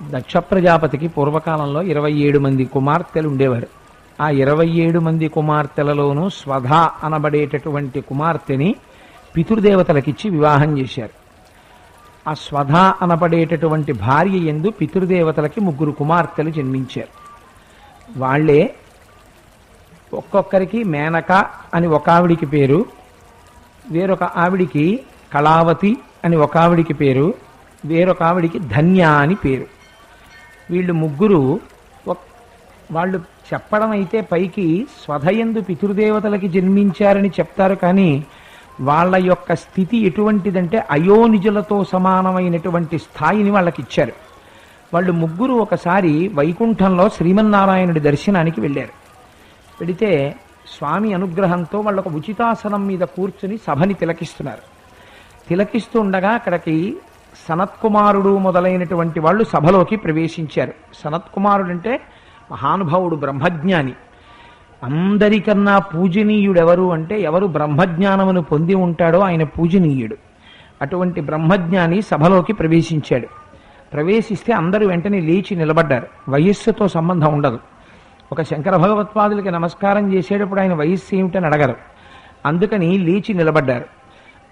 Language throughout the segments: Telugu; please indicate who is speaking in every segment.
Speaker 1: దక్ష ప్రజాపతికి పూర్వకాలంలో 27 మంది కుమార్తెలు ఉండేవారు. ఆ 27 మంది కుమార్తెలలోనూ స్వధ అనబడేటటువంటి కుమార్తెని పితృదేవతలకిచ్చి వివాహం చేశారు. ఆ స్వధ అనబడేటటువంటి భార్య యందు పితృదేవతలకి 3 కుమార్తెలు జన్మించారు. వాళ్లే ఒక్కొక్కరికి మేనక అని ఒక ఆవిడికి పేరు, వేరొక ఆవిడికి కళావతి అని ఒక ఆవిడికి పేరు, వేరొక ఆవిడికి ధన్య అని పేరు. వీళ్ళు 3 వాళ్ళు చెప్పడం అయితే పైకి స్వధయందు పితృదేవతలకి జన్మించారని చెప్తారు, కానీ వాళ్ళ యొక్క స్థితి ఎటువంటిదంటే అయోనిజులతో సమానమైనటువంటి స్థాయిని వాళ్ళకి ఇచ్చారు. వాళ్ళు 3 ఒకసారి వైకుంఠంలో శ్రీమన్నారాయణుడి దర్శనానికి వెళ్ళారు. వెళితే స్వామి అనుగ్రహంతో వాళ్ళొక ఉచితాసనం మీద కూర్చుని సభని తిలకిస్తున్నారు. తిలకిస్తూ ఉండగా అక్కడికి సనత్కుమారుడు మొదలైనటువంటి వాళ్ళు సభలోకి ప్రవేశించారు. సనత్కుమారుడు అంటే మహానుభావుడు, బ్రహ్మజ్ఞాని. అందరికన్నా పూజనీయుడెవరు అంటే ఎవరు బ్రహ్మజ్ఞానమును పొంది ఉంటాడో ఆయన పూజనీయుడు. అటువంటి బ్రహ్మజ్ఞాని సభలోకి ప్రవేశించాడు. ప్రవేశిస్తే అందరూ వెంటనే లేచి నిలబడ్డారు. వయస్సుతో సంబంధం ఉండదు. ఒక శంకర భగవత్పాదులకి నమస్కారం చేసేటప్పుడు ఆయన వయస్సు ఏమిటని అడగరు. అందుకని లేచి నిలబడ్డారు.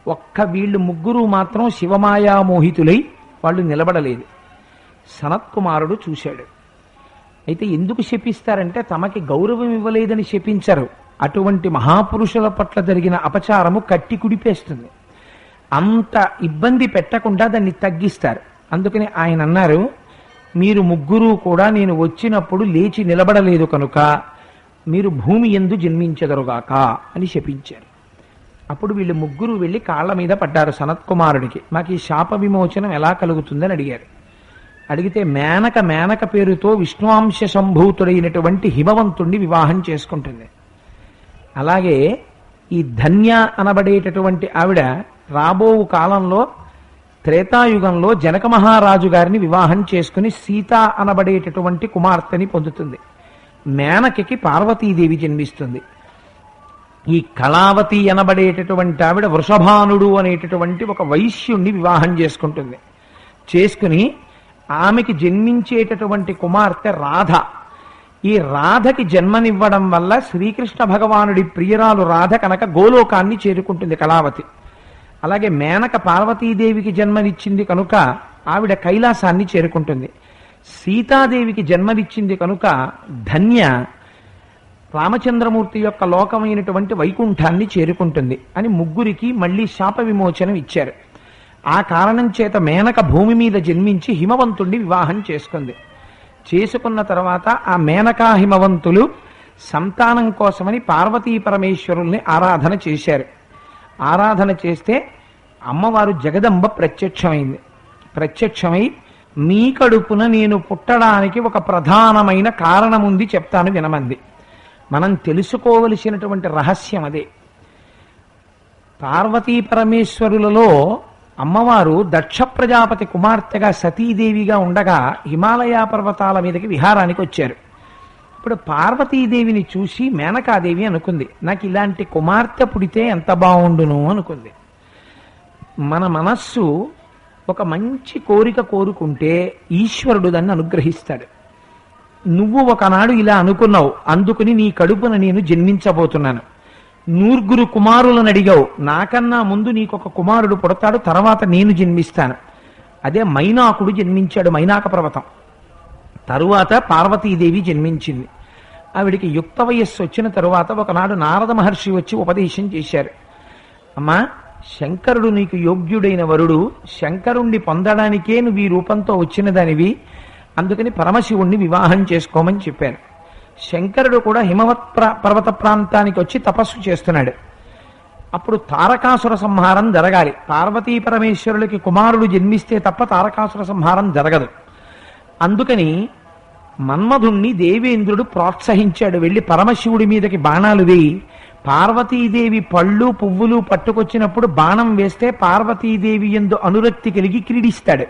Speaker 1: ఒక్క వీళ్ళు 3 మాత్రం శివమాయామోహితులై వాళ్ళు నిలబడలేదు. సనత్కుమారుడు చూశాడు. అయితే ఎందుకు శపిస్తారంటే తమకి గౌరవం ఇవ్వలేదని శపించరు. అటువంటి మహాపురుషుల పట్ల జరిగిన అపచారము కట్టి కుడిపేస్తుంది. అంత ఇబ్బంది పెట్టకుండా దాన్ని తగ్గిస్తారు. అందుకని ఆయన అన్నారు, మీరు 3 కూడా నేను వచ్చినప్పుడు లేచి నిలబడలేదు కనుక మీరు భూమి యందు జన్మించెదరుగాక అని శపించారు. అప్పుడు వీళ్ళు 3 వెళ్ళి కాళ్ల మీద పడ్డారు సనత్కుమారుడికి. మాకు ఈ శాప విమోచనం ఎలా కలుగుతుందని అడిగారు. అడిగితే మేనక పేరుతో విష్ణువాంశ సంభూతుడైనటువంటి హిమవంతుణ్ణి వివాహం చేసుకుంటుంది. అలాగే ఈ ధన్య అనబడేటటువంటి ఆవిడ రాబో కాలంలో త్రేతాయుగంలో జనక మహారాజు గారిని వివాహం చేసుకుని సీత అనబడేటటువంటి కుమార్తెని పొందుతుంది. మేనకకి పార్వతీదేవి జన్మిస్తుంది. ఈ కళావతి అనబడేటటువంటి ఆవిడ వృషభానుడు అనేటటువంటి ఒక వైశ్యుణ్ణి వివాహం చేసుకుంటుంది. చేసుకుని ఆమెకి జన్మించేటటువంటి కుమార్తె రాధ. ఈ రాధకి జన్మనివ్వడం వల్ల శ్రీకృష్ణ భగవానుడి ప్రియురాలు రాధ కనుక గోలోకాన్ని చేరుకుంటుంది కళావతి. అలాగే మేనక పార్వతీదేవికి జన్మనిచ్చింది కనుక ఆవిడ కైలాసాన్ని చేరుకుంటుంది. సీతాదేవికి జన్మనిచ్చింది కనుక ధన్య రామచంద్రమూర్తి యొక్క లోకమైనటువంటి వైకుంఠాన్ని చేరుకుంటుంది అని 3కి మళ్ళీ శాప విమోచనం ఇచ్చారు. ఆ కారణం చేత మేనక భూమి మీద జన్మించి హిమవంతుణ్ణి వివాహం చేసుకుంది. చేసుకున్న తర్వాత ఆ మేనకా హిమవంతులు సంతానం కోసమని పార్వతీ పరమేశ్వరుల్ని ఆరాధన చేశారు. ఆరాధన చేస్తే అమ్మవారు జగదంబ ప్రత్యక్షమైంది. ప్రత్యక్షమై మీ కడుపున నేను పుట్టడానికి ఒక ప్రధానమైన కారణం ఉంది, చెప్తాను వినమంది. మనం తెలుసుకోవలసినటువంటి రహస్యం అదే. పార్వతీ పరమేశ్వరులలో అమ్మవారు దక్ష ప్రజాపతి కుమార్తెగా సతీదేవిగా ఉండగా హిమాలయ పర్వతాల మీదకి విహారానికి వచ్చారు. ఇప్పుడు పార్వతీదేవిని చూసి మేనకాదేవి అనుకుంది, నాకు ఇలాంటి కుమార్తె పుడితే ఎంత బాగుండును అనుకుంది. మన మనస్సు ఒక మంచి కోరిక కోరుకుంటే ఈశ్వరుడు దాన్ని అనుగ్రహిస్తాడు. నువ్వు ఒకనాడు ఇలా అనుకున్నావు, అందుకుని నీ కడుపున నేను జన్మించబోతున్నాను. 9 కుమారులను అడిగావు, నాకన్నా ముందు నీకొక కుమారుడు పుడతాడు, తర్వాత నేను జన్మిస్తాను. అదే మైనాకుడు జన్మించాడు, మైనాక పర్వతం. తరువాత పార్వతీదేవి జన్మించింది. ఆవిడికి యుక్త వయస్సు వచ్చిన తరువాత ఒకనాడు నారద మహర్షి వచ్చి ఉపదేశం చేశారు. అమ్మా, శంకరుడు నీకు యోగ్యుడైన వరుడు, శంకరుణ్ణి పొందడానికే నువ్వు ఈ రూపంతో వచ్చిన దానివి, అందుకని పరమశివుణ్ణి వివాహం చేసుకోమని చెప్పారు. శంకరుడు కూడా హిమవత్ పర్వత ప్రాంతానికి వచ్చి తపస్సు చేస్తున్నాడు. అప్పుడు తారకాసుర సంహారం జరగాలి. పార్వతీ పరమేశ్వరులకి కుమారుడు జన్మిస్తే తప్ప తారకాసుర సంహారం జరగదు. అందుకని మన్మధుణ్ణి దేవేంద్రుడు ప్రోత్సహించాడు, వెళ్ళి పరమశివుడి మీదకి బాణాలు వేయి. పార్వతీదేవి పళ్ళు పువ్వులు పట్టుకొచ్చినప్పుడు బాణం వేస్తే పార్వతీదేవి యందు అనురక్తి కలిగి క్రీడిస్తాడు.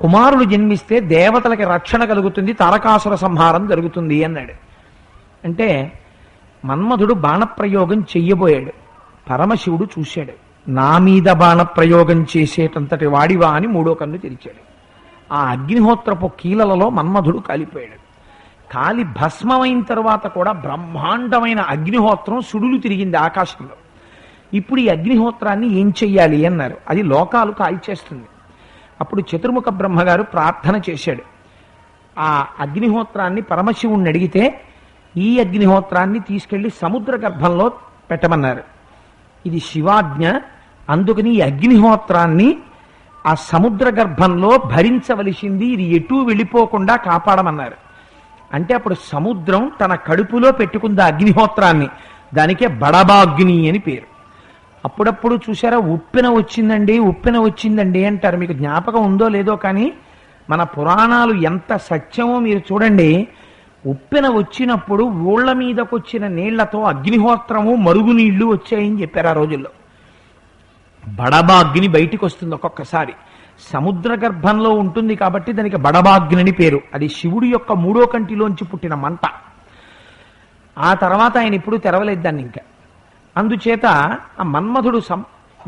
Speaker 1: కుమారుడు జన్మిస్తే దేవతలకి రక్షణ కలుగుతుంది, తారకాసుర సంహారం జరుగుతుంది అన్నాడు. అంటే మన్మధుడు బాణప్రయోగం చెయ్యబోయాడు. పరమశివుడు చూశాడు, నా మీద బాణప్రయోగం చేసేటంతటి వాడివా అని 3వ కన్ను తెరిచాడు. ఆ అగ్నిహోత్రపు కీలలలో మన్మధుడు కాలిపోయాడు. కాలి భస్మమైన తరువాత కూడా బ్రహ్మాండమైన అగ్నిహోత్రం సుడులు తిరిగింది ఆకాశంలో. ఇప్పుడు ఈ అగ్నిహోత్రాన్ని ఏం చెయ్యాలి అన్నారు. అది లోకాలు కాల్చేస్తుంది. అప్పుడు చతుర్ముఖ బ్రహ్మగారు ప్రార్థన చేశాడు. ఆ అగ్నిహోత్రాన్ని పరమశివుణ్ణి అడిగితే ఈ అగ్నిహోత్రాన్ని తీసుకెళ్లి సముద్ర గర్భంలో పెట్టమన్నారు. ఇది శివాజ్ఞ. అందుకని ఈ అగ్నిహోత్రాన్ని ఆ సముద్ర గర్భంలో భరించవలసింది, ఇది ఎటూ వెళ్ళిపోకుండా కాపాడమన్నారు. అంటే అప్పుడు సముద్రం తన కడుపులో పెట్టుకుంది అగ్నిహోత్రాన్ని. దానికే బడబాగ్ని అని పేరు. అప్పుడప్పుడు చూసారా, ఉప్పెన వచ్చిందండి అంటారు. మీకు జ్ఞాపకం ఉందో లేదో కానీ మన పురాణాలు ఎంత సత్యమో మీరు చూడండి. ఉప్పెన వచ్చినప్పుడు ఊళ్ళ మీదకొచ్చిన నీళ్లతో అగ్నిహోత్రము మరుగునీళ్లు వచ్చాయని చెప్పారు ఆ రోజుల్లో. బడబాగ్ని బయటికి వస్తుంది ఒక్కొక్కసారి. సముద్ర గర్భంలో ఉంటుంది కాబట్టి దానికి బడబాగ్ని అని పేరు. అది శివుడి యొక్క 3వ కంటిలోంచి పుట్టిన మంట. ఆ తర్వాత ఆయన ఇప్పుడు తెరవలేదు దాన్ని ఇంకా. అందుచేత ఆ మన్మధుడు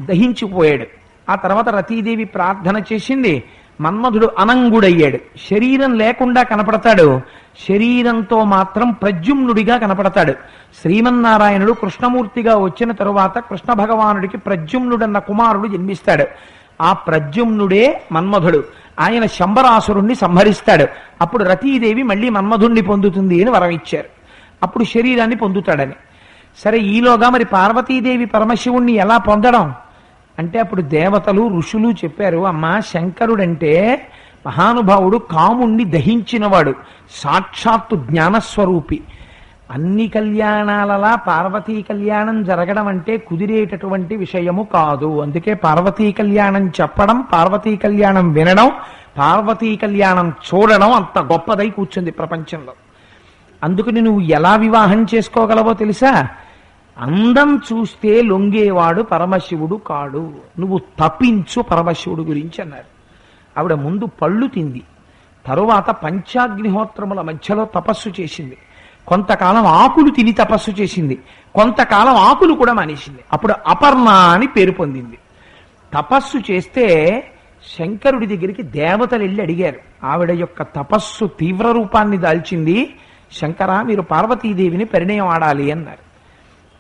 Speaker 1: దహించిపోయాడు. ఆ తర్వాత రతీదేవి ప్రార్థన చేసింది. మన్మధుడు అనంగుడయ్యాడు. శరీరం లేకుండా కనపడతాడు, శరీరంతో మాత్రం ప్రద్యుమ్నుడిగా కనపడతాడు. శ్రీమన్నారాయణుడు కృష్ణమూర్తిగా వచ్చిన తరువాత కృష్ణ భగవానుడికి ప్రద్యుమ్నుడన్న కుమారుడు జన్మిస్తాడు. ఆ ప్రద్యుమ్నుడే మన్మధుడు. ఆయన శంబరాసురుణ్ణి సంహరిస్తాడు. అప్పుడు రతీదేవి మళ్ళీ మన్మధుణ్ణి పొందుతుంది అని వరం ఇచ్చారు. అప్పుడు శరీరాన్ని పొందుతాడని. సరే, ఈలోగా మరి పార్వతీదేవి పరమశివుణ్ణి ఎలా పొందడం అంటే అప్పుడు దేవతలు ఋషులు చెప్పారు. అమ్మా, శంకరుడంటే మహానుభావుడు, కాముణ్ణి దహించినవాడు, సాక్షాత్తు జ్ఞానస్వరూపి. అన్ని కళ్యాణాలలా పార్వతీ కళ్యాణం జరగడం అంటే కుదిరేటటువంటి విషయము కాదు. అందుకే పార్వతీ కళ్యాణం చెప్పడం, పార్వతీ కళ్యాణం వినడం, పార్వతీ కళ్యాణం చూడడం అంత గొప్పదై కూర్చుంది ప్రపంచంలో. అందుకని నువ్వు ఎలా వివాహం చేసుకోగలవో తెలుసా? అందం చూస్తే లొంగేవాడు పరమశివుడు కాడు, నువ్వు తప్పించు పరమశివుడు గురించి అన్నారు. ఆవిడ ముందు పళ్ళు తింది, తరువాత పంచాగ్నిహోత్రముల మధ్యలో తపస్సు చేసింది. కొంతకాలం ఆకులు తిని తపస్సు చేసింది, కొంతకాలం ఆకులు కూడా మానేసింది. అప్పుడు అపర్ణ అని పేరు పొందింది. తపస్సు చేస్తే శంకరుడి దగ్గరికి దేవతలు వెళ్ళి అడిగారు. ఆవిడ యొక్క తపస్సు తీవ్ర రూపాన్ని దాల్చింది. శంకర, మీరు పార్వతీదేవిని పరిణయం ఆడాలి అన్నారు.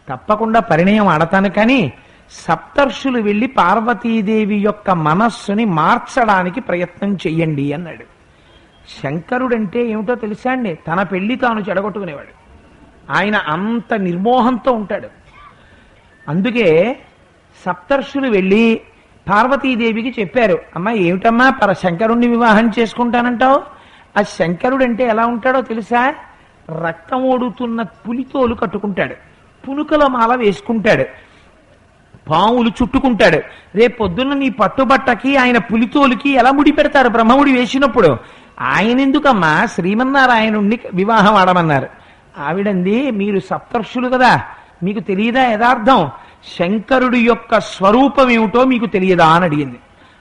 Speaker 1: తప్పకుండా పరిణయం ఆడతాను, కానీ సప్తర్షులు వెళ్ళి పార్వతీదేవి యొక్క మనస్సుని మార్చడానికి ప్రయత్నం చెయ్యండి అన్నాడు. శంకరుడంటే ఏమిటో తెలుసా అండి? తన పెళ్లి తాను చెడగొట్టుకునేవాడు. ఆయన అంత నిర్మోహంతో ఉంటాడు. అందుకే సప్తర్షులు వెళ్ళి పార్వతీదేవికి చెప్పారు, అమ్మా ఏమిటమ్మా శంకరుణ్ణి వివాహం చేసుకుంటానంటావు? ఆ శంకరుడంటే ఎలా ఉంటాడో తెలుసా? రక్తం ఓడుతున్న పులితోలు కట్టుకుంటాడు, పునుకల మాల వేసుకుంటాడు, పావులు చుట్టుకుంటాడు. రేపు పొద్దున్న నీ పట్టుబట్టకి ఆయన పులితోలుకి ఎలా ముడి పెడతారు బ్రహ్మముడి వేసినప్పుడు? ఆయన ఎందుకమ్మా శ్రీమన్నారాయణుణ్ణి వివాహం ఆడమన్నారు. ఆవిడంది, మీరు సప్తర్షులు కదా, మీకు తెలియదా యథార్థం? శంకరుడి యొక్క స్వరూపం ఏమిటో మీకు తెలియదా అని అడిగింది.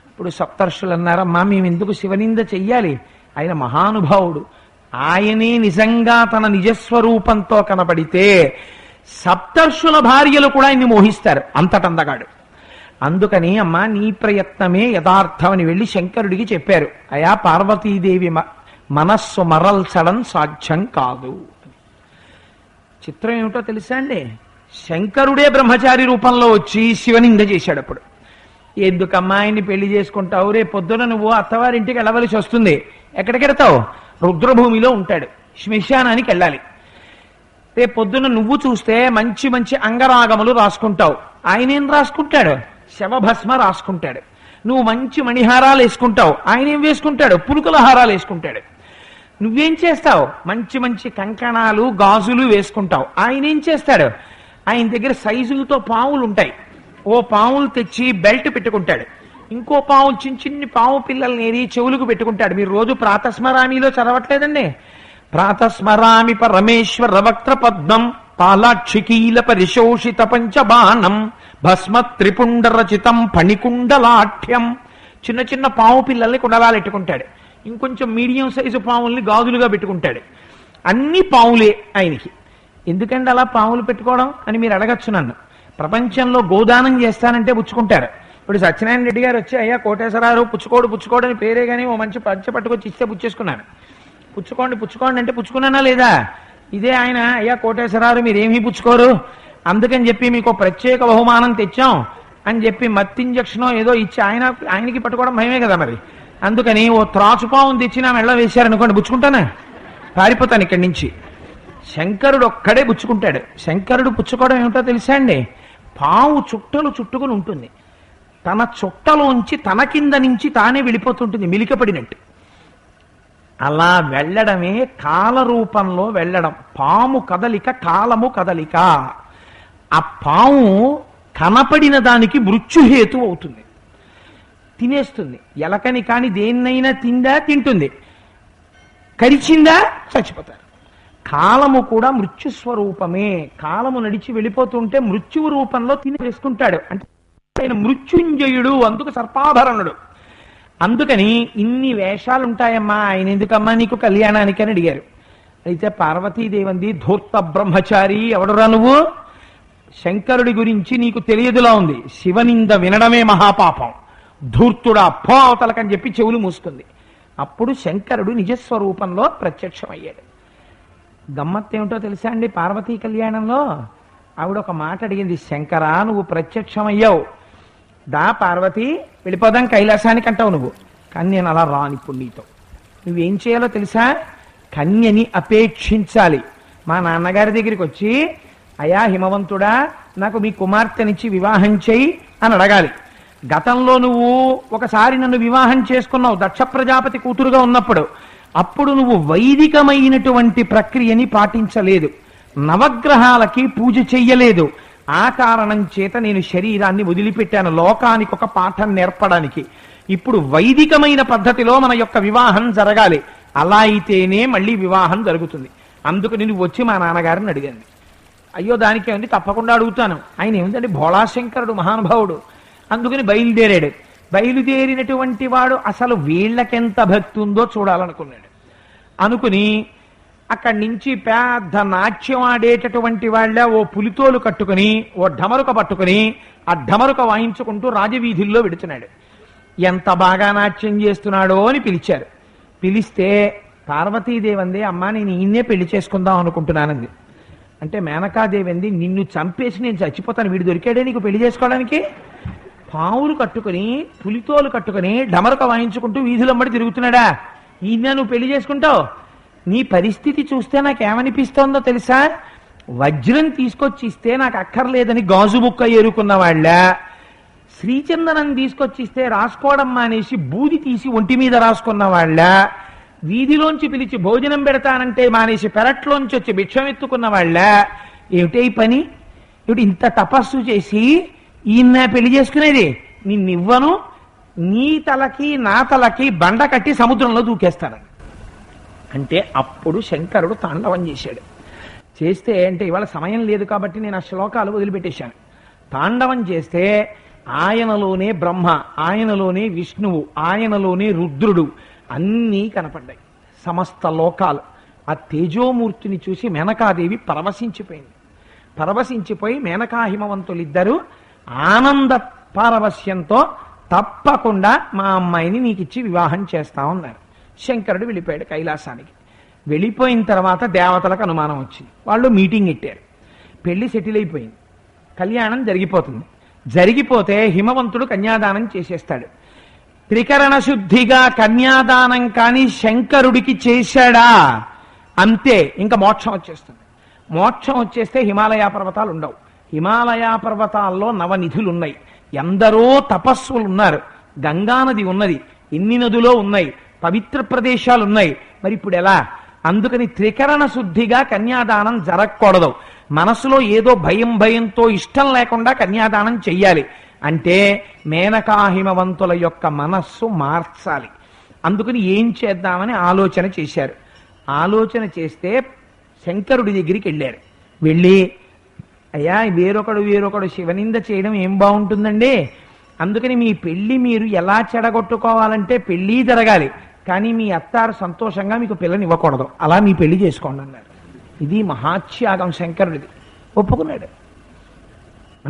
Speaker 1: ఇప్పుడు సప్తర్షులు అన్నారమ్మా, మేము ఎందుకు శివనింద చెయ్యాలి? ఆయన మహానుభావుడు, ఆయనే నిజంగా తన నిజస్వరూపంతో కనబడితే సప్తర్షుల భార్యలు కూడా ఆయన్ని మోహిస్తారు, అంతటందగాడు. అందుకని అమ్మా, నీ ప్రయత్నమే యథార్థమని వెళ్ళి శంకరుడికి చెప్పారు. అయా, పార్వతీదేవి మనస్సు మరల్చడం సాధ్యం కాదు. చిత్రం ఏమిటో తెలుసా అండి? శంకరుడే బ్రహ్మచారి రూపంలో వచ్చి శివనింద చేశాడు. అప్పుడు ఎందుకమ్మా ఆయన్ని పెళ్లి చేసుకుంటావు? రేపు పొద్దున నువ్వు అత్తవారింటికి వెళ్ళవలసి వస్తుంది. ఎక్కడికెడతావు? రుద్రభూమిలో ఉంటాడు, శ్మశానానికి వెళ్ళాలి. రేపు పొద్దున నువ్వు చూస్తే మంచి మంచి అంగరాగములు రాసుకుంటావు. ఆయన ఏం రాసుకుంటాడు? శవభస్మ రాసుకుంటాడు. నువ్వు మంచి మణిహారాలు వేసుకుంటావు, ఆయన ఏం వేసుకుంటాడు? పులుకల హారాలు వేసుకుంటాడు. నువ్వేం చేస్తావు? మంచి మంచి కంకణాలు గాజులు వేసుకుంటావు. ఆయన ఏం చేస్తాడు? ఆయన దగ్గర సైజులతో పావులు ఉంటాయి. ఓ పావులు తెచ్చి బెల్ట్ పెట్టుకుంటాడు, ఇంకో పావులు చిన్న చిన్ని పావు పిల్లల్ని ఏరి చెవులకు పెట్టుకుంటాడు. మీరు రోజు ప్రాతస్మరామిలో చదవట్లేదండి? ప్రాతస్మరామి పరమేశ్వర వక్త్ర పద్మం పాలాక్షికీల పరిశోషిత పంచబాణం భస్మ త్రిపుండ రచితం ఫణికుండలాఠ్యం. చిన్న చిన్న పావు పిల్లల్ని కుండలాలు పెట్టుకుంటాడు, ఇంకొంచెం మీడియం సైజు పావుల్ని గాజులుగా పెట్టుకుంటాడు. అన్ని పావులే ఆయనకి. ఎందుకంటే అలా పావులు పెట్టుకోవడం అని మీరు అడగచ్చు నన్ను. ప్రపంచంలో గోదానం చేస్తానంటే పుచ్చుకుంటారు, ఇప్పుడు సత్యనారాయణ రెడ్డి గారు వచ్చి అయ్యా కోటేశ్వరరావు పుచ్చుకోడు అని పేరే కానీ ఓ మంచి పంచ పట్టుకొచ్చి ఇస్తే పుచ్చేసుకున్నాను. పుచ్చుకోండి అంటే పుచ్చుకున్నానా లేదా? ఇదే ఆయన అయ్యా కోటేశ్వరరావు మీరేమీ పుచ్చుకోరు, అందుకని చెప్పి మీకు ప్రత్యేక బహుమానం తెచ్చాం అని చెప్పి మత్ ఇంజక్షన్ ఏదో ఇచ్చి ఆయనకి పట్టుకోవడం భయమే కదా మరి. అందుకని ఓ త్రాచుపావును తెచ్చి నా మెళ్ళ వేశారనుకోండి, పుచ్చుకుంటానా? పారిపోతాను ఇక్కడి నుంచి. శంకరుడు ఒక్కడే పుచ్చుకుంటాడు. శంకరుడు పుచ్చుకోవడం ఏమిటో తెలుసా అండి? పావు చుట్టలు చుట్టుకుని ఉంటుంది, తన చుట్టలోంచి తన కింద నుంచి తానే వెళ్ళిపోతుంటుంది మిలికపడినట్టు. అలా వెళ్ళడమే కాల రూపంలో వెళ్ళడం. పాము కదలిక కాలము కదలిక. ఆ పాము కనపడిన దానికి మృత్యుహేతు అవుతుంది, తినేస్తుంది. ఎలకని కాని దేన్నైనా తింటుంది, కరిచిందా చచ్చిపోతారు. కాలము కూడా మృత్యుస్వరూపమే. కాలము నడిచి వెళ్ళిపోతుంటే మృత్యువు రూపంలో తినేసుకుంటాడు. అంటే ఆయన మృత్యుంజయుడు, అందుకు సర్పాభరణుడు. అందుకని ఇన్ని వేషాలుంటాయమ్మా, ఆయన ఎందుకమ్మా నీకు కళ్యాణానికి అని అడిగారు. అయితే పార్వతీదేవంది ధూర్త బ్రహ్మచారి, ఎవడురా నువ్వు? శంకరుడి గురించి నీకు తెలియదులా ఉంది. శివనింద వినడమే మహాపాపం, ధూర్తుడా పోతలకని చెప్పి చెవులు మూసుకుంది. అప్పుడు శంకరుడు నిజస్వరూపంలో ప్రత్యక్షమయ్యాడు. గమ్మత్తేమిటో తెలుసా అండి? పార్వతీ కళ్యాణంలో ఆవిడ ఒక మాట అడిగింది, శంకరా నువ్వు ప్రత్యక్షమయ్యావు, దా పార్వతి వెళ్ళిపోదాం కైలాసానికి అంటావు నువ్వు, కానీ నేను అలా రాను. ఇప్పుడు నీతో నువ్వేం చేయాలో తెలుసా? కన్యని అపేక్షించాలి. మా నాన్నగారి దగ్గరికి వచ్చి అయా హిమవంతుడా నాకు మీ కుమార్తెనిచ్చి వివాహం చేయి అని అడగాలి. గతంలో నువ్వు ఒకసారి నన్ను వివాహం చేసుకున్నావు దక్ష ప్రజాపతి కూతురుగా ఉన్నప్పుడు. అప్పుడు నువ్వు వైదికమైనటువంటి ప్రక్రియని పాటించలేదు, నవగ్రహాలకి పూజ చెయ్యలేదు. ఆ కారణం చేత నేను శరీరాన్ని వదిలిపెట్టాను లోకానికి ఒక పాఠం నేర్పడానికి. ఇప్పుడు వైదికమైన పద్ధతిలో మన యొక్క వివాహం జరగాలి, అలా అయితేనే మళ్ళీ వివాహం జరుగుతుంది. అందుకు నేను వచ్చి మా నాన్నగారిని అడిగాను. అయ్యో దానికి ఏమండి, తప్పకుండా అడుగుతాను. ఆయన ఏమిటంటే భోళాశంకరుడు మహానుభావుడు, అందుకని బయలుదేరాడు. బయలుదేరినటువంటి వాడు అసలు వీళ్ళకెంత భక్తి ఉందో చూడాలనుకున్నాడు. అనుకుని అక్కడి నుంచి పెద్ద నాట్యం ఆడేటటువంటి వాళ్ళ ఓ పులితోలు కట్టుకుని ఓ ఢమరుక పట్టుకుని ఆ ఢమరుక వాయించుకుంటూ రాజవీధుల్లో విడుచున్నాడు. ఎంత బాగా నాట్యం చేస్తున్నాడో అని పిలిచారు. పిలిస్తే పార్వతీదేవంది అమ్మా నేను ఈయన్నే పెళ్లి చేసుకుందాం అనుకుంటున్నానంది. అంటే మేనకాదేవంది నిన్ను చంపేసి నేను చచ్చిపోతాను, వీడు దొరికాడే నీకు పెళ్లి చేసుకోవడానికి? పావులు కట్టుకుని పులితోలు కట్టుకుని ఢమరుక వాయించుకుంటూ వీధులమ్మడి తిరుగుతున్నాడా, ఈయన నువ్వు పెళ్లి చేసుకుంటావు? నీ పరిస్థితి చూస్తే నాకేమనిపిస్తోందో తెలుసా? వజ్రం తీసుకొచ్చి ఇస్తే నాకు అక్కర్లేదని గాజు ముక్క ఏరుకున్న వాళ్ళ, శ్రీచందనం తీసుకొచ్చిస్తే రాసుకోవడం మానేసి బూది తీసి ఒంటి మీద రాసుకున్న వాళ్ళ, వీధిలోంచి పిలిచి భోజనం పెడతానంటే మానేసి పెరట్లోంచి వచ్చి భిక్షమెత్తుకున్న వాళ్ళ, ఏమిటే ఈ పని? ఏమిటి ఇంత తపస్సు చేసి ఈయన పెళ్లి చేసుకునేది? నిన్నివ్వను, నీ తలకి నా తలకి బండ కట్టి సముద్రంలో దూకేస్తాను అంటే అప్పుడు శంకరుడు తాండవం చేశాడు. చేస్తే అంటే ఇవాళ సమయం లేదు కాబట్టి నేను ఆ శ్లోకాలు వదిలిపెట్టేశాను. తాండవం చేస్తే ఆయనలోనే బ్రహ్మ, ఆయనలోనే విష్ణువు, ఆయనలోనే రుద్రుడు అన్నీ కనపడ్డాయి, సమస్త లోకాలు. ఆ తేజోమూర్తిని చూసి మేనకాదేవి పరవశించిపోయింది. పరవశించిపోయి మేనకా హిమవంతులిద్దరూ ఆనంద పారవశ్యంతో తప్పకుండా మా అమ్మాయిని నీకు ఇచ్చి వివాహం చేస్తామన్నారు. శంకరుడు వెళ్ళిపోయాడు కైలాసానికి. వెళ్ళిపోయిన తర్వాత దేవతలకు అనుమానం వచ్చింది. వాళ్ళు మీటింగ్ పెట్టారు. పెళ్లి సెటిల్ అయిపోయింది, కళ్యాణం జరిగిపోతుంది. జరిగిపోతే హిమవంతుడు కన్యాదానం చేసేస్తాడు. త్రికరణ శుద్ధిగా కన్యాదానం కాని శంకరుడికి చేశాడా అంతే, ఇంకా మోక్షం వచ్చేస్తుంది. మోక్షం వచ్చేస్తే హిమాలయ పర్వతాలు ఉండవు. హిమాలయ పర్వతాల్లో నవనిధులు ఉన్నాయి, ఎందరో తపస్సులు ఉన్నారు, గంగానది ఉన్నది, ఎన్ని నదులో ఉన్నాయి, పవిత్ర ప్రదేశాలు ఉన్నాయి. మరి ఇప్పుడు ఎలా? అందుకని త్రికరణ శుద్ధిగా కన్యాదానం జరగకూడదు. మనసులో ఏదో భయంతో ఇష్టం లేకుండా కన్యాదానం చెయ్యాలి. అంటే మేనకాహిమవంతుల యొక్క మనస్సు మార్చాలి. అందుకని ఏం చేద్దామని ఆలోచన చేశారు. ఆలోచన చేస్తే శంకరుడి దగ్గరికి వెళ్ళారు. వెళ్ళి అయ్యా వేరొకడు శివనింద చేయడం ఏం బాగుంటుందండి, అందుకని మీ పెళ్లి మీరు ఎలా చెడగొట్టుకోవాలంటే పెళ్లి జరగాలి, కానీ మీ అత్తారు సంతోషంగా మీకు పిల్లని ఇవ్వకూడదు, అలా మీ పెళ్లి చేసుకోండి అన్నారు. ఇది మహాత్యాగం శంకరుడిది. ఒప్పుకున్నాడు.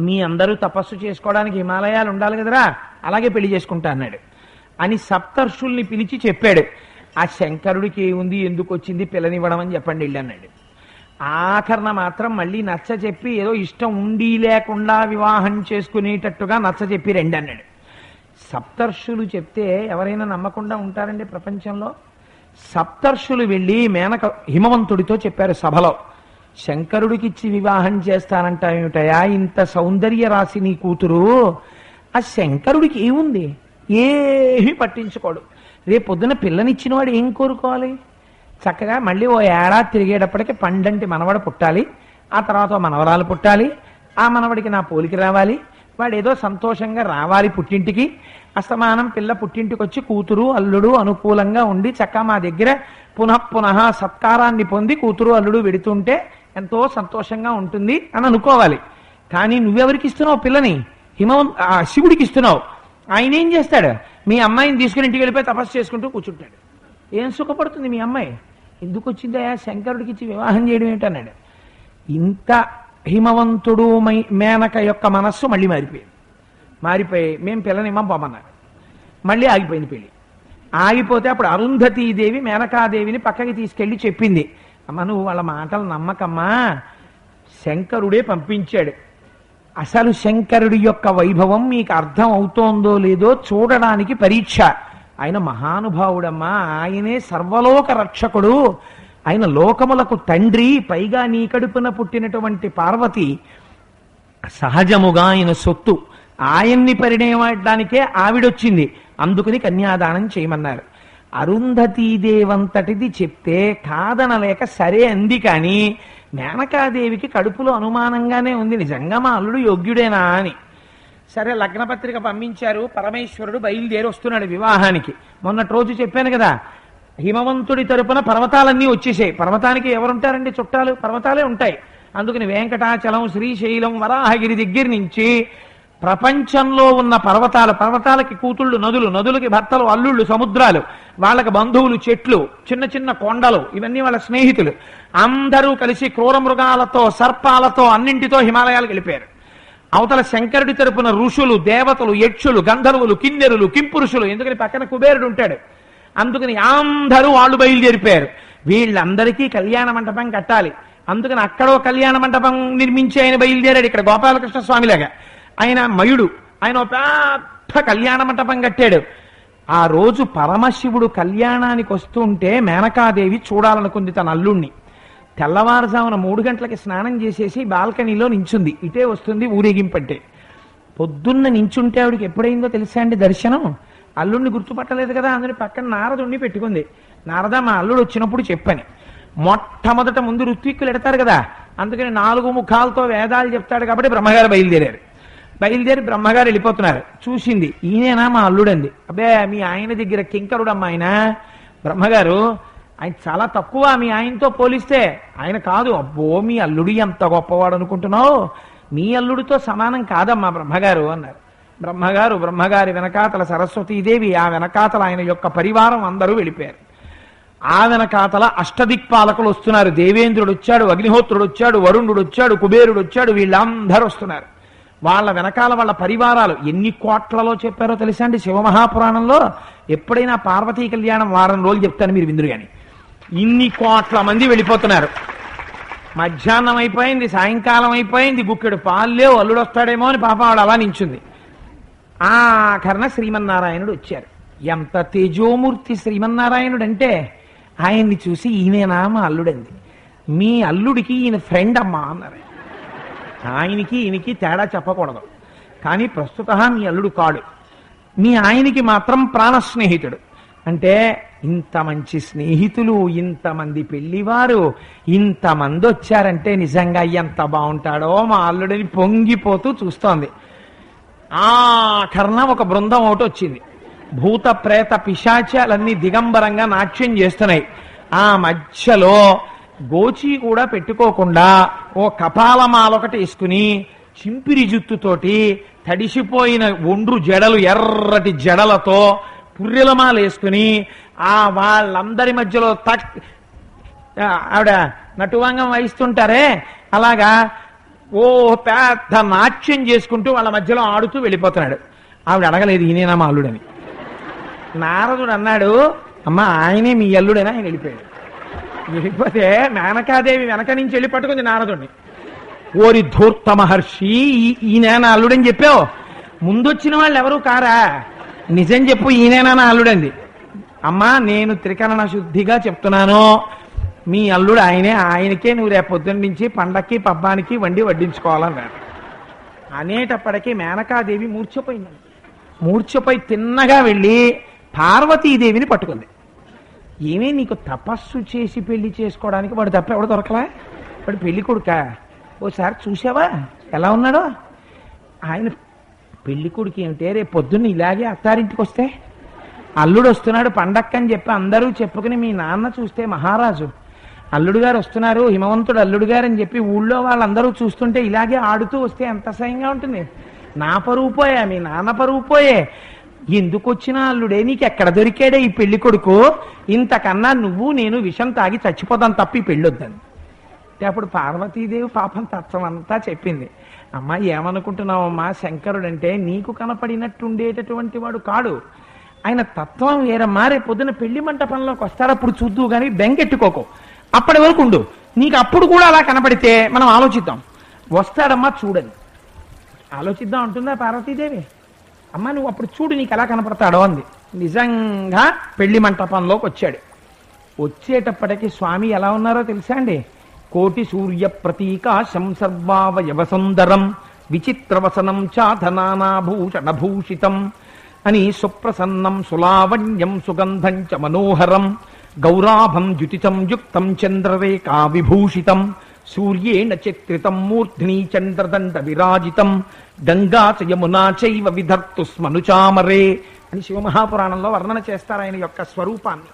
Speaker 1: మీ అందరూ తపస్సు చేసుకోవడానికి హిమాలయాలు ఉండాలి కదరా, అలాగే పెళ్లి చేసుకుంటా అన్నాడు అని సప్తర్షుల్ని పిలిచి చెప్పాడు. ఆ శంకరుడికి ఏముంది, ఎందుకు వచ్చింది, పిల్లనివ్వడం అని చెప్పండి వెళ్ళి అన్నాడు. ఆఖరణ మాత్రం మళ్ళీ నచ్చ చెప్పి ఏదో ఇష్టం ఉండి లేకుండా వివాహం చేసుకునేటట్టుగా నచ్చ చెప్పి రండి అన్నాడు. సప్తర్షులు చెప్తే ఎవరైనా నమ్మకుండా ఉంటారండి ప్రపంచంలో? సప్తర్షులు వెళ్ళి మేనక హిమవంతుడితో చెప్పారు సభలో, శంకరుడికిచ్చి వివాహం చేస్తానంటాయేమిటయా, ఇంత సౌందర్య రాశి నీ కూతురు, ఆ శంకరుడికి ఏముంది, ఏమీ పట్టించుకోడు, రేపు పొద్దున పిల్లనిచ్చిన వాడు ఏం కోరుకోవాలి, చక్కగా మళ్ళీ ఓ ఏడాది తిరిగేటప్పటికి పండంటి మనవడు పుట్టాలి, ఆ తర్వాత మనవరాలు పుట్టాలి, ఆ మనవడికి నా పోలికి రావాలి, వాడు ఏదో సంతోషంగా రావాలి పుట్టింటికి, అస్తమానం పిల్ల పుట్టింటికి వచ్చి కూతురు అల్లుడు అనుకూలంగా ఉండి చక్కగా మా దగ్గర పునః సత్కారాన్ని పొంది కూతురు అల్లుడు వెడుతుంటే ఎంతో సంతోషంగా ఉంటుంది అని అనుకోవాలి. కానీ నువ్వెవరికి ఇస్తున్నావు పిల్లని? శివుడికి ఇస్తున్నావు. ఆయన ఏం చేస్తాడు? మీ అమ్మాయిని తీసుకుని ఇంటికి వెళ్ళిపోయి తపస్సు చేసుకుంటూ కూర్చుంటాడు. ఏం సుఖపడుతుంది మీ అమ్మాయి? ఎందుకు వచ్చిందయా శంకరుడికి ఇచ్చి వివాహం చేయడం ఏంటన్నాడు. ఇంత హిమవంతుడు మేనక యొక్క మనస్సు మళ్ళీ మారిపోయి మేము పిల్లనిమ్మం పోమన్నారు. మళ్ళీ ఆగిపోయింది పెళ్లి. ఆగిపోతే అప్పుడు అరుంధతీదేవి మేనకాదేవిని పక్కకి తీసుకెళ్లి చెప్పింది, అమ్మ నువ్వు వాళ్ళ మాటలు నమ్మకమ్మా, శంకరుడే పంపించాడు, అసలు శంకరుడి యొక్క వైభవం మీకు అర్థం అవుతోందో లేదో చూడడానికి పరీక్ష. ఆయన మహానుభావుడమ్మా, ఆయనే సర్వలోక రక్షకుడు, ఆయన లోకములకు తండ్రి, పైగా నీ కడుపున పుట్టినటువంటి పార్వతి సహజముగా ఆయన సొత్తు, ఆయన్ని పరిణయమడానికే ఆవిడొచ్చింది, అందుకుని కన్యాదానం చేయమన్నారు. అరుంధతీదేవంతటిది చెప్తే కాదనలేక సరే అంది. కానీ మేనకాదేవికి కడుపులో అనుమానంగానే ఉంది, నిజంగా మా అల్లుడు యోగ్యుడేనా అని. సరే లగ్నపత్రిక పంపించారు, పరమేశ్వరుడు బయలుదేరి వస్తున్నాడు వివాహానికి. మొన్నటి రోజు చెప్పాను కదా, హిమవంతుడి తరపున పర్వతాలన్నీ వచ్చేసాయి. పర్వతానికి ఎవరుంటారండి? చుట్టాలు, పర్వతాలే ఉంటాయి. అందుకని వెంకటాచలం, శ్రీశైలం, వరాహగిరి దగ్గర నుంచి ప్రపంచంలో ఉన్న పర్వతాలకి కూతుళ్ళు నదులు, నదులకి భర్తలు, అల్లుళ్ళు సముద్రాలు, వాళ్ళకి బంధువులు చెట్లు, చిన్న చిన్న కొండలు, ఇవన్నీ వాళ్ళ స్నేహితులు అందరూ కలిసి క్రూర మృగాలతో, సర్పాలతో, అన్నింటితో హిమాలయాలకు వెళ్ళిపోయారు. అవతల శంకరుడి తరపున ఋషులు, దేవతలు, యక్షులు, గంధర్వులు, కిన్నెరులు, కింపురుషులు, ఎందుకని పక్కన కుబేరుడు ఉంటాడు, అందుకని అందరూ వాళ్ళు బయలుదేరిపోయారు. వీళ్ళందరికీ కళ్యాణ మంటపం కట్టాలి, అందుకని అక్కడో కళ్యాణ మంటపం నిర్మించి ఆయన బయలుదేరాడు. ఇక్కడ గోపాలకృష్ణ స్వామిలాగా ఆయన మయుడు, ఆయన పెద్ద కళ్యాణ మంటపం కట్టాడు. ఆ రోజు పరమశివుడు కళ్యాణానికి వస్తుంటే మేనకాదేవి చూడాలనుకుంది తన అల్లుణ్ణి. తెల్లవారుజామున 3 గంటలకి స్నానం చేసేసి బాల్కనీలో నించుంది, ఇటే వస్తుంది ఊరేగింపంటే. పొద్దున్న నించుంటే ఆవిడికి ఎప్పుడైందో తెలుసా అండి దర్శనం? అల్లుడిని గుర్తుపట్టలేదు కదా, అందుని పక్కన నారదుణ్ణి పెట్టుకుంది. నారద మా అల్లుడు వచ్చినప్పుడు చెప్పని. మొట్టమొదట ముందు ఋత్విక్కులు ఎడతారు కదా, అందుకని 4 ముఖాలతో వేదాలు చెప్తాడు కాబట్టి బ్రహ్మగారు బయలుదేరి బ్రహ్మగారు వెళ్ళిపోతున్నారు. చూసింది, ఈయనేనా మా అల్లుడంది. అబ్బే మీ ఆయన దగ్గర కింకరుడమ్మ ఆయన. బ్రహ్మగారు, ఆయన చాలా తక్కువ మీ ఆయనతో పోలిస్తే. ఆయన కాదు. అబ్బో మీ అల్లుడు ఎంత గొప్పవాడు అనుకుంటున్నావు, మీ అల్లుడితో సమానం కాదమ్మా బ్రహ్మగారు అన్నారు. బ్రహ్మగారి వెనకాతల సరస్వతీదేవి, ఆ వెనకాతల ఆయన యొక్క పరివారం అందరూ వెళ్ళిపోయారు. ఆ వెనకాతల అష్టదిక్పాలకులు వస్తున్నారు. దేవేంద్రుడు వచ్చాడు, అగ్నిహోత్రుడు వచ్చాడు, వరుణుడు వచ్చాడు, కుబేరుడు వచ్చాడు, వీళ్ళందరూ వస్తున్నారు. వాళ్ళ వెనకాల వాళ్ళ పరివారాలు ఎన్ని కోట్లలో చెప్పారో తెలుసా అండి శివమహాపురాణంలో? ఎప్పుడైనా పార్వతీ కళ్యాణం వారం రోజులు చెప్తాను, మీరు విందురు కానీ. ఇన్ని కోట్ల మంది వెళ్ళిపోతున్నారు. మధ్యాహ్నం అయిపోయింది, సాయంకాలం అయిపోయింది, గుక్కెడు పాలు అల్లుడు వస్తాడేమో అని పాప వాడు అలా నించుంది. ఆఖరణ శ్రీమన్నారాయణుడు వచ్చారు. ఎంత తేజోమూర్తి శ్రీమన్నారాయణుడు అంటే, ఆయన్ని చూసి ఈయనేనా మా అల్లుడంది. మీ అల్లుడికి ఈయన ఫ్రెండ్ అమ్మా అన్నారు. ఆయనకి ఈయనకి తేడా చెప్పకూడదు, కానీ ప్రస్తుత మీ అల్లుడు కాడు, మీ ఆయనకి మాత్రం ప్రాణ స్నేహితుడు. అంటే ఇంత మంచి స్నేహితులు, ఇంతమంది పెళ్లివారు, ఇంతమంది వచ్చారంటే నిజంగా ఎంత బాగుంటాడో మా అల్లుడిని పొంగిపోతూ చూస్తోంది. ఆఖరణ ఒక బృందం ఒకటి వచ్చింది. భూత ప్రేత పిశాచాలన్నీ దిగంబరంగా నాట్యం చేస్తున్నాయి. ఆ మధ్యలో గోచి కూడా పెట్టుకోకుండా ఓ కపాలమాల ఒకటి వేసుకుని చింపిరి జుత్తుతోటి తడిసిపోయిన ఒండ్రు జడలు, ఎర్రటి జడలతో పుర్రెలమాల వేసుకుని వాళ్ళందరి మధ్యలో ఆవిడ నటువంగం వహిస్తుంటారే అలాగా ఓ పెద్ద నాట్యం చేసుకుంటూ వాళ్ళ మధ్యలో ఆడుతూ వెళ్ళిపోతున్నాడు. ఆవిడ అడగలేదు ఈయనేనా మా అల్లుడని. నారదుడు అన్నాడు, అమ్మ ఆయనే మీ అల్లుడేనా? ఆయన వెళ్ళిపోయాడు. వెళ్ళిపోతే మేనకాదేవి వెనక నుంచి వెళ్ళి పట్టుకుంది నారదుడిని. ఓరి ధూర్త మహర్షి, ఈయన నా అల్లుడని చెప్పావు, ముందొచ్చిన వాళ్ళు ఎవరు కారా? నిజం చెప్పు, ఈయనేనా నా అల్లుడంది. అమ్మా నేను త్రికరణ శుద్ధిగా చెప్తున్నాను, మీ అల్లుడు ఆయనే, ఆయనకే నువ్వు రేపు పొద్దున్న నుంచి పండక్కి పబ్బానికి వండి వడ్డించుకోవాలన్నాడు. అనేటప్పటికీ మేనకాదేవి మూర్ఛపోయిందండి. మూర్ఛపోయి తిన్నగా వెళ్ళి పార్వతీదేవిని పట్టుకుంది. ఏమే నీకు తపస్సు చేసి పెళ్లి చేసుకోవడానికి వాడు తప్ప ఎవడు దొరకలా? వాడు పెళ్లి కొడుక? ఓసారి చూసావా ఎలా ఉన్నాడో? ఆయన పెళ్లి కొడుకు ఏమిటే, రేపు పొద్దున్న ఇలాగే అత్తారింటికి వస్తే అల్లుడు వస్తున్నాడు పండక్కని చెప్పి అందరూ చెప్పుకుని మీ నాన్న చూస్తే మహారాజు అల్లుడు గారు వస్తున్నారు, హిమవంతుడు అల్లుడు గారు అని చెప్పి ఊళ్ళో వాళ్ళందరూ చూస్తుంటే ఇలాగే ఆడుతూ వస్తే ఎంత అసహ్యంగా ఉంటుంది. నా పరువు పోయా, మీ నాన్న పరువు పోయే, ఎందుకు వచ్చినా అల్లుడే, నీకు ఎక్కడ దొరికాడే ఈ పెళ్లి కొడుకు? ఇంతకన్నా నువ్వు నేను విషం తాగి చచ్చిపోదాం తప్పి పెళ్ళొద్దని. అప్పుడు పార్వతీదేవి పాపం తత్వం అంతా చెప్పింది. అమ్మా ఏమనుకుంటున్నావమ్మా, శంకరుడంటే నీకు కనపడినట్టుండేటటువంటి వాడు కాడు, ఆయన తత్వం వేరమ్మా. రేపు పొద్దున పెళ్లి మంటపంలోకి వస్తాడు, అప్పుడు చూద్దు కానీ బెంగెట్టుకోకు, అప్పటి వరకు ఉండు. నీకు అప్పుడు కూడా అలా కనపడితే మనం ఆలోచిద్దాం. వస్తాడమ్మా చూడని ఆలోచిద్దాం అంటుందా పార్వతీదేవి. అమ్మ నువ్వు అప్పుడు చూడు నీకు ఎలా కనపడతాడో అంది. నిజంగా పెళ్లి మంటపంలోకి వచ్చాడు. వచ్చేటప్పటికి స్వామి ఎలా ఉన్నారో తెలుసా అండి? కోటి సూర్య ప్రతీకాశం సర్వావయవ సుందరం విచిత్రవసనం చాధనానాభూషణభూషితం అని సుప్రసన్నం సులావణ్యం సుగంధం చ మనోహరం గౌరాభం ద్యుతితం యుక్తం చంద్రరేఖా విభూషితం సూర్యేణ చిత్రితం మూర్ధ్ని చంద్రదండ విరాజితం గంగా చ యమునా చైవ విధర్తు స్మనుచామరే అని శివమహాపురాణంలో వర్ణన చేస్తారు ఆయన యొక్క స్వరూపాన్ని.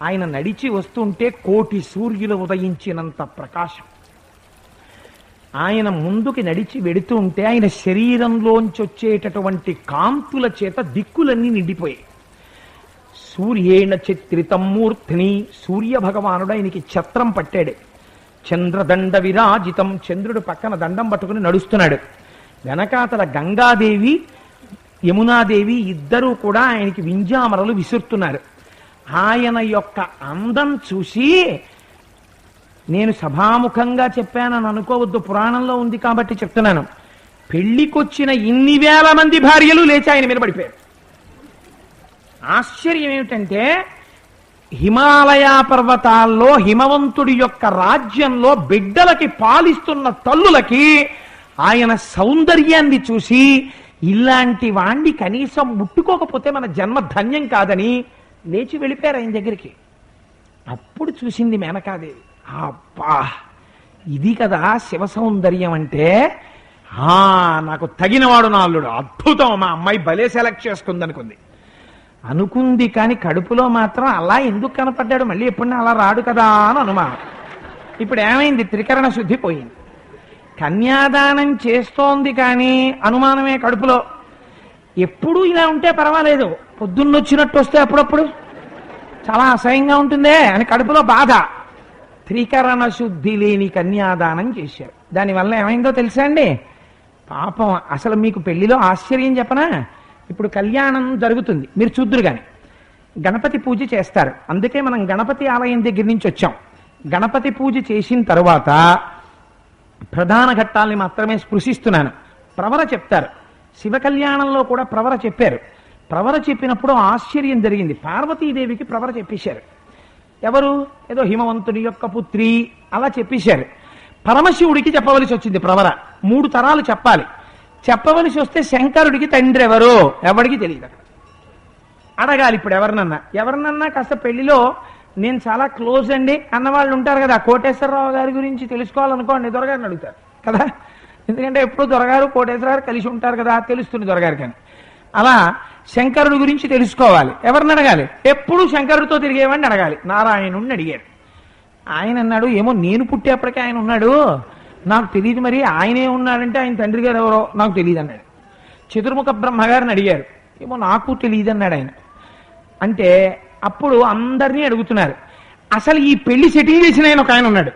Speaker 1: ఆయన నడిచి వస్తుంటే కోటి సూర్యులు ఉదయించినంత ప్రకాశం. ఆయన ముందుకి నడిచి వెడుతూ ఉంటే ఆయన శరీరంలోంచి వచ్చేటటువంటి కాంతుల చేత దిక్కులన్నీ నిండిపోయాయి. సూర్యేణ చిత్రితం మూర్తిని, సూర్య భగవానుడు ఆయనకి ఛత్రం పట్టాడు. చంద్రదండ విరాజితం, చంద్రుడు పక్కన దండం పట్టుకుని నడుస్తున్నాడు. వెనకాతల గంగాదేవి యమునాదేవి ఇద్దరూ కూడా ఆయనకి వింజామరలు విసురుతున్నారు. ఆయన యొక్క అందం చూసి, నేను సభాముఖంగా చెప్పానని అనుకోవద్దు, పురాణంలో ఉంది కాబట్టి చెప్తున్నాను, పెళ్లికొచ్చిన ఇన్ని వేల మంది భార్యలు లేచి ఆయన మీద పడిపోయారు. ఆశ్చర్యం ఏమిటంటే హిమాలయ పర్వతాల్లో హిమవంతుడి యొక్క రాజ్యంలో బిడ్డలకి పాలిస్తున్న తల్లులకి ఆయన సౌందర్యాన్ని చూసి ఇలాంటి వాణ్ణి కనీసం ముట్టుకోకపోతే మన జన్మ ధన్యం కాదని లేచి వెళ్ళిపోయారు ఆయన దగ్గరికి. అప్పుడు చూసింది మేనకాదేవి, అబ్బా ఇది కదా శివ సౌందర్యం అంటే, నాకు తగినవాడు నా అల్లుడు, అద్భుతం, మా అమ్మాయి భలే సెలెక్ట్ చేసుకుంది అనుకుంది. కానీ కడుపులో మాత్రం అలా ఎందుకు కనపడ్డాడు, మళ్ళీ ఎప్పుడన్నా అలా రాడు కదా అని అనుమానం. ఇప్పుడు ఏమైంది, త్రికరణ శుద్ధి పోయింది, కన్యాదానం చేస్తోంది కానీ అనుమానమే కడుపులో. ఎప్పుడు ఇలా ఉంటే పర్వాలేదు, పొద్దున్నొచ్చినట్టు వస్తే అప్పుడప్పుడు చాలా అసహ్యంగా ఉంటుందే అని కడుపులో బాధ. త్రికరణ శుద్ధి లేని కన్యాదానం చేశారు. దానివల్ల ఏమైందో తెలుసా అండి? పాపం అసలు మీకు పెళ్లిలో ఆశ్చర్యం చెప్పనా, ఇప్పుడు కళ్యాణం జరుగుతుంది, మీరు చూద్దురు కానీ గణపతి పూజ చేస్తారు. అందుకే మనం గణపతి ఆలయం దగ్గర నుంచి వచ్చాం. గణపతి పూజ చేసిన తరువాత ప్రధాన ఘట్టాల్ని మాత్రమే స్పృశిస్తున్నాను. ప్రవర చెప్తారు, శివ కళ్యాణంలో కూడా ప్రవర చెప్పారు. ప్రవర చెప్పినప్పుడు ఆశ్చర్యం జరిగింది. పార్వతీదేవికి ప్రవర చెప్పేశారు. ఎవరు? ఏదో హిమవంతుడి యొక్క పుత్రి అలా చెప్పేశారు. పరమశివుడికి చెప్పవలసి వచ్చింది ప్రవర. 3 తరాలు చెప్పాలి. చెప్పవలసి వస్తే శంకరుడికి తండ్రి ఎవరు ఎవరికి తెలియదు. అక్కడ అడగాలి. ఇప్పుడు ఎవరినన్నా కాస్త పెళ్లిలో నేను చాలా క్లోజ్ అండి అన్నవాళ్ళు ఉంటారు కదా, కోటేశ్వరరావు గారి గురించి తెలుసుకోవాలనుకోండి దొరగారిని అడుగుతారు కదా, ఎందుకంటే ఎప్పుడు దొరగారు కోటేశ్వరరావు కలిసి ఉంటారు కదా, తెలుస్తుంది దొరగారు. కానీ అలా శంకరుడి గురించి తెలుసుకోవాలి. ఎవరిని అడగాలి? ఎప్పుడు శంకరుడితో తిరిగేవాడిని అడగాలి. నారాయణుడిని అడిగారు. ఆయన అన్నాడు, ఏమో నేను పుట్టేప్పటికే ఆయన ఉన్నాడు, నాకు తెలియదు, మరి ఆయనే ఉన్నాడంటే ఆయన తండ్రి గారు ఎవరో నాకు తెలియదు అన్నాడు. చతుర్ముఖ బ్రహ్మగారిని అడిగారు, ఏమో నాకు తెలియదు అన్నాడు ఆయన. అంటే అప్పుడు అందరినీ అడుగుతున్నారు. అసలు ఈ పెళ్లి సెటిల్ చేసిన ఆయన ఒక ఆయన ఉన్నాడు.